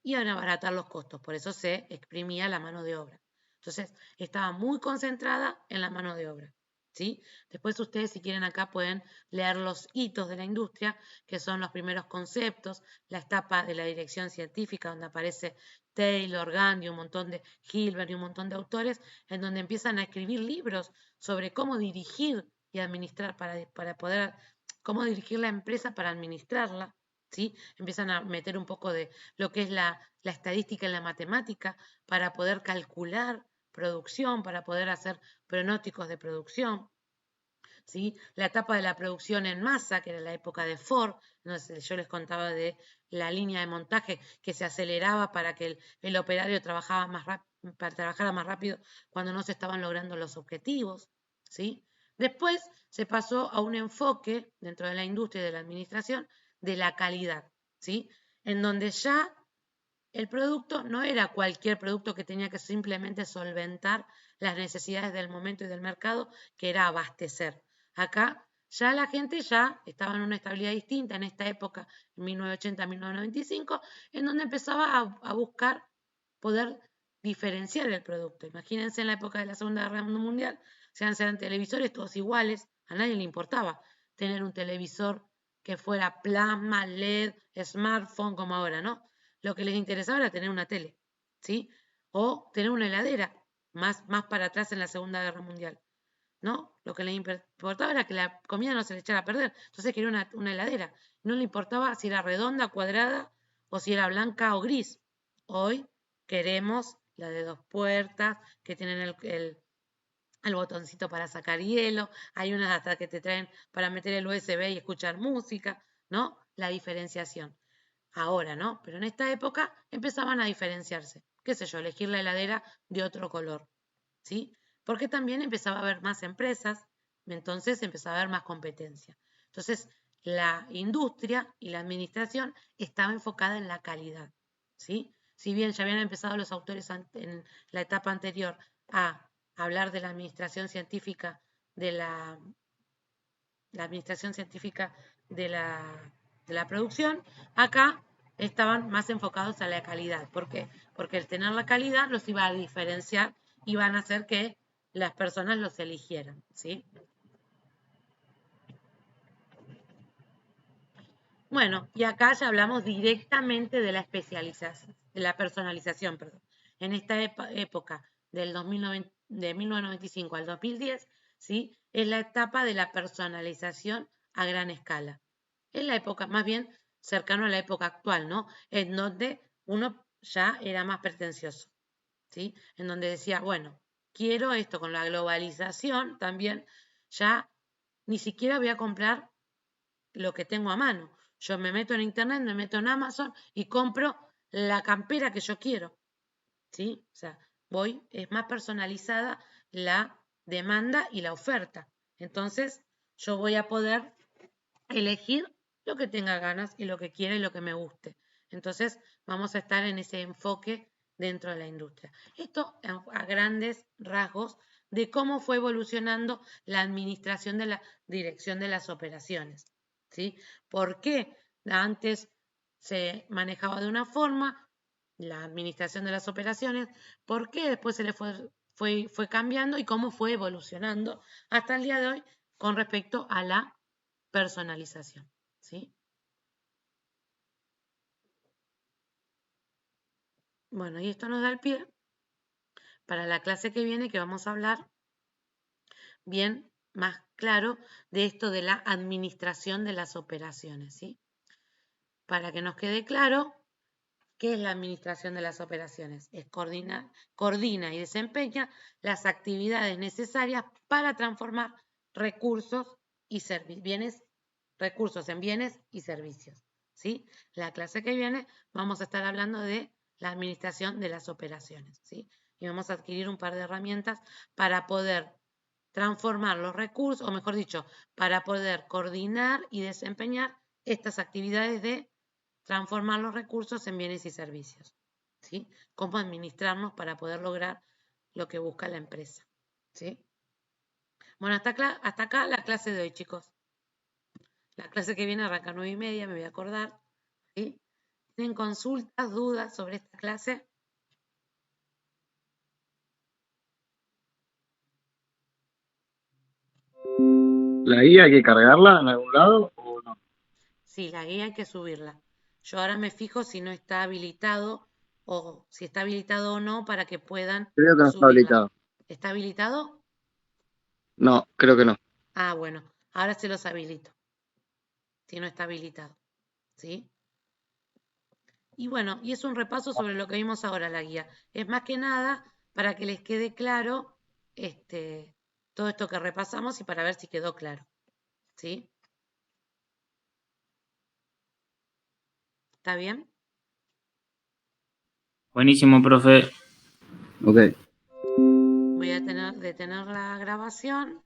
y en abaratar los costos. Por eso se exprimía la mano de obra. Entonces, estaba muy concentrada en la mano de obra, ¿sí? Después ustedes, si quieren acá, pueden leer los hitos de la industria, que son los primeros conceptos, la etapa de la dirección científica, donde aparece Taylor, Gandhi, un montón de Hilbert y un montón de autores, en donde empiezan a escribir libros sobre cómo dirigir y administrar para poder, cómo dirigir la empresa para administrarla, ¿sí? Empiezan a meter un poco de lo que es la estadística y la matemática para poder calcular producción, para poder hacer pronósticos de producción, ¿sí? La etapa de la producción en masa, que era la época de Ford, yo les contaba de la línea de montaje que se aceleraba para que el operario trabajara más rápido cuando no se estaban logrando los objetivos, ¿sí? Después se pasó a un enfoque dentro de la industria y de la administración de la calidad, ¿sí? En donde ya el producto no era cualquier producto que tenía que simplemente solventar las necesidades del momento y del mercado, que era abastecer. Acá ya la gente ya estaba en una estabilidad distinta en esta época, en 1980-1995, en donde empezaba a buscar poder diferenciar el producto. Imagínense en la época de la Segunda Guerra Mundial, sean televisores todos iguales, a nadie le importaba tener un televisor que fuera plasma, LED, smartphone, como ahora, ¿no? Lo que les interesaba era tener una tele, ¿sí? O tener una heladera, más para atrás en la Segunda Guerra Mundial, ¿no? Lo que les importaba era que la comida no se le echara a perder. Entonces quería una heladera. No le importaba si era redonda, cuadrada, o si era blanca o gris. Hoy queremos la de 2 puertas, que tienen el botoncito para sacar hielo, hay unas hasta que te traen para meter el USB y escuchar música, ¿no? La diferenciación. Ahora, ¿no? Pero en esta época empezaban a diferenciarse. ¿Qué sé yo? Elegir la heladera de otro color, ¿sí? Porque también empezaba a haber más empresas, entonces empezaba a haber más competencia. Entonces, la industria y la administración estaba enfocada en la calidad, ¿sí? Si bien ya habían empezado los autores en la etapa anterior a hablar de la administración científica de la administración científica de la producción, acá estaban más enfocados a la calidad. ¿Por qué? Porque el tener la calidad los iba a diferenciar y van a hacer que las personas los eligieran, ¿sí? Bueno, y acá ya hablamos directamente de la especialización, de la personalización, perdón. En esta época del 1995 al 2010, ¿sí? Es la etapa de la personalización a gran escala. Es la época, más bien cercano a la época actual, ¿no? En donde uno ya era más pretencioso, ¿sí? En donde decía, bueno, quiero esto con la globalización también, ya ni siquiera voy a comprar lo que tengo a mano. Yo me meto en internet, me meto en Amazon y compro la campera que yo quiero, ¿sí? O sea, es más personalizada la demanda y la oferta. Entonces, yo voy a poder elegir lo que tenga ganas y lo que quiera y lo que me guste. Entonces, vamos a estar en ese enfoque dentro de la industria. Esto a grandes rasgos de cómo fue evolucionando la administración de la dirección de las operaciones, ¿sí? ¿Por qué antes se manejaba de una forma la administración de las operaciones? ¿Por qué después se le fue cambiando y cómo fue evolucionando hasta el día de hoy con respecto a la personalización, ¿sí? Bueno, y esto nos da el pie para la clase que viene, que vamos a hablar bien más claro de esto de la administración de las operaciones, ¿sí? Para que nos quede claro qué es la administración de las operaciones. Es coordina y desempeña las actividades necesarias para transformar recursos en bienes y servicios, ¿sí? La clase que viene vamos a estar hablando de la administración de las operaciones, ¿sí? Y vamos a adquirir un par de herramientas para poder transformar los recursos, o mejor dicho, para poder coordinar y desempeñar estas actividades de transformar los recursos en bienes y servicios, ¿sí? Cómo administrarnos para poder lograr lo que busca la empresa, ¿sí? Bueno, hasta acá la clase de hoy, chicos. La clase que viene arranca a 9:30, me voy a acordar, ¿sí? ¿Tienen consultas, dudas sobre esta clase? ¿La guía hay que cargarla en algún lado o no? Sí, la guía hay que subirla. Yo ahora me fijo si no está habilitado o si está habilitado o no para que puedan Creo que no está subirla. habilitado. ¿Está habilitado? No, creo que no. Ah, bueno, ahora se los habilito. Si no está habilitado, ¿sí? Y bueno, y es un repaso sobre lo que vimos ahora la guía. Es más que nada para que les quede claro todo esto que repasamos y para ver si quedó claro, ¿sí? ¿Está bien? Buenísimo, profe. Ok. Voy a detener la grabación.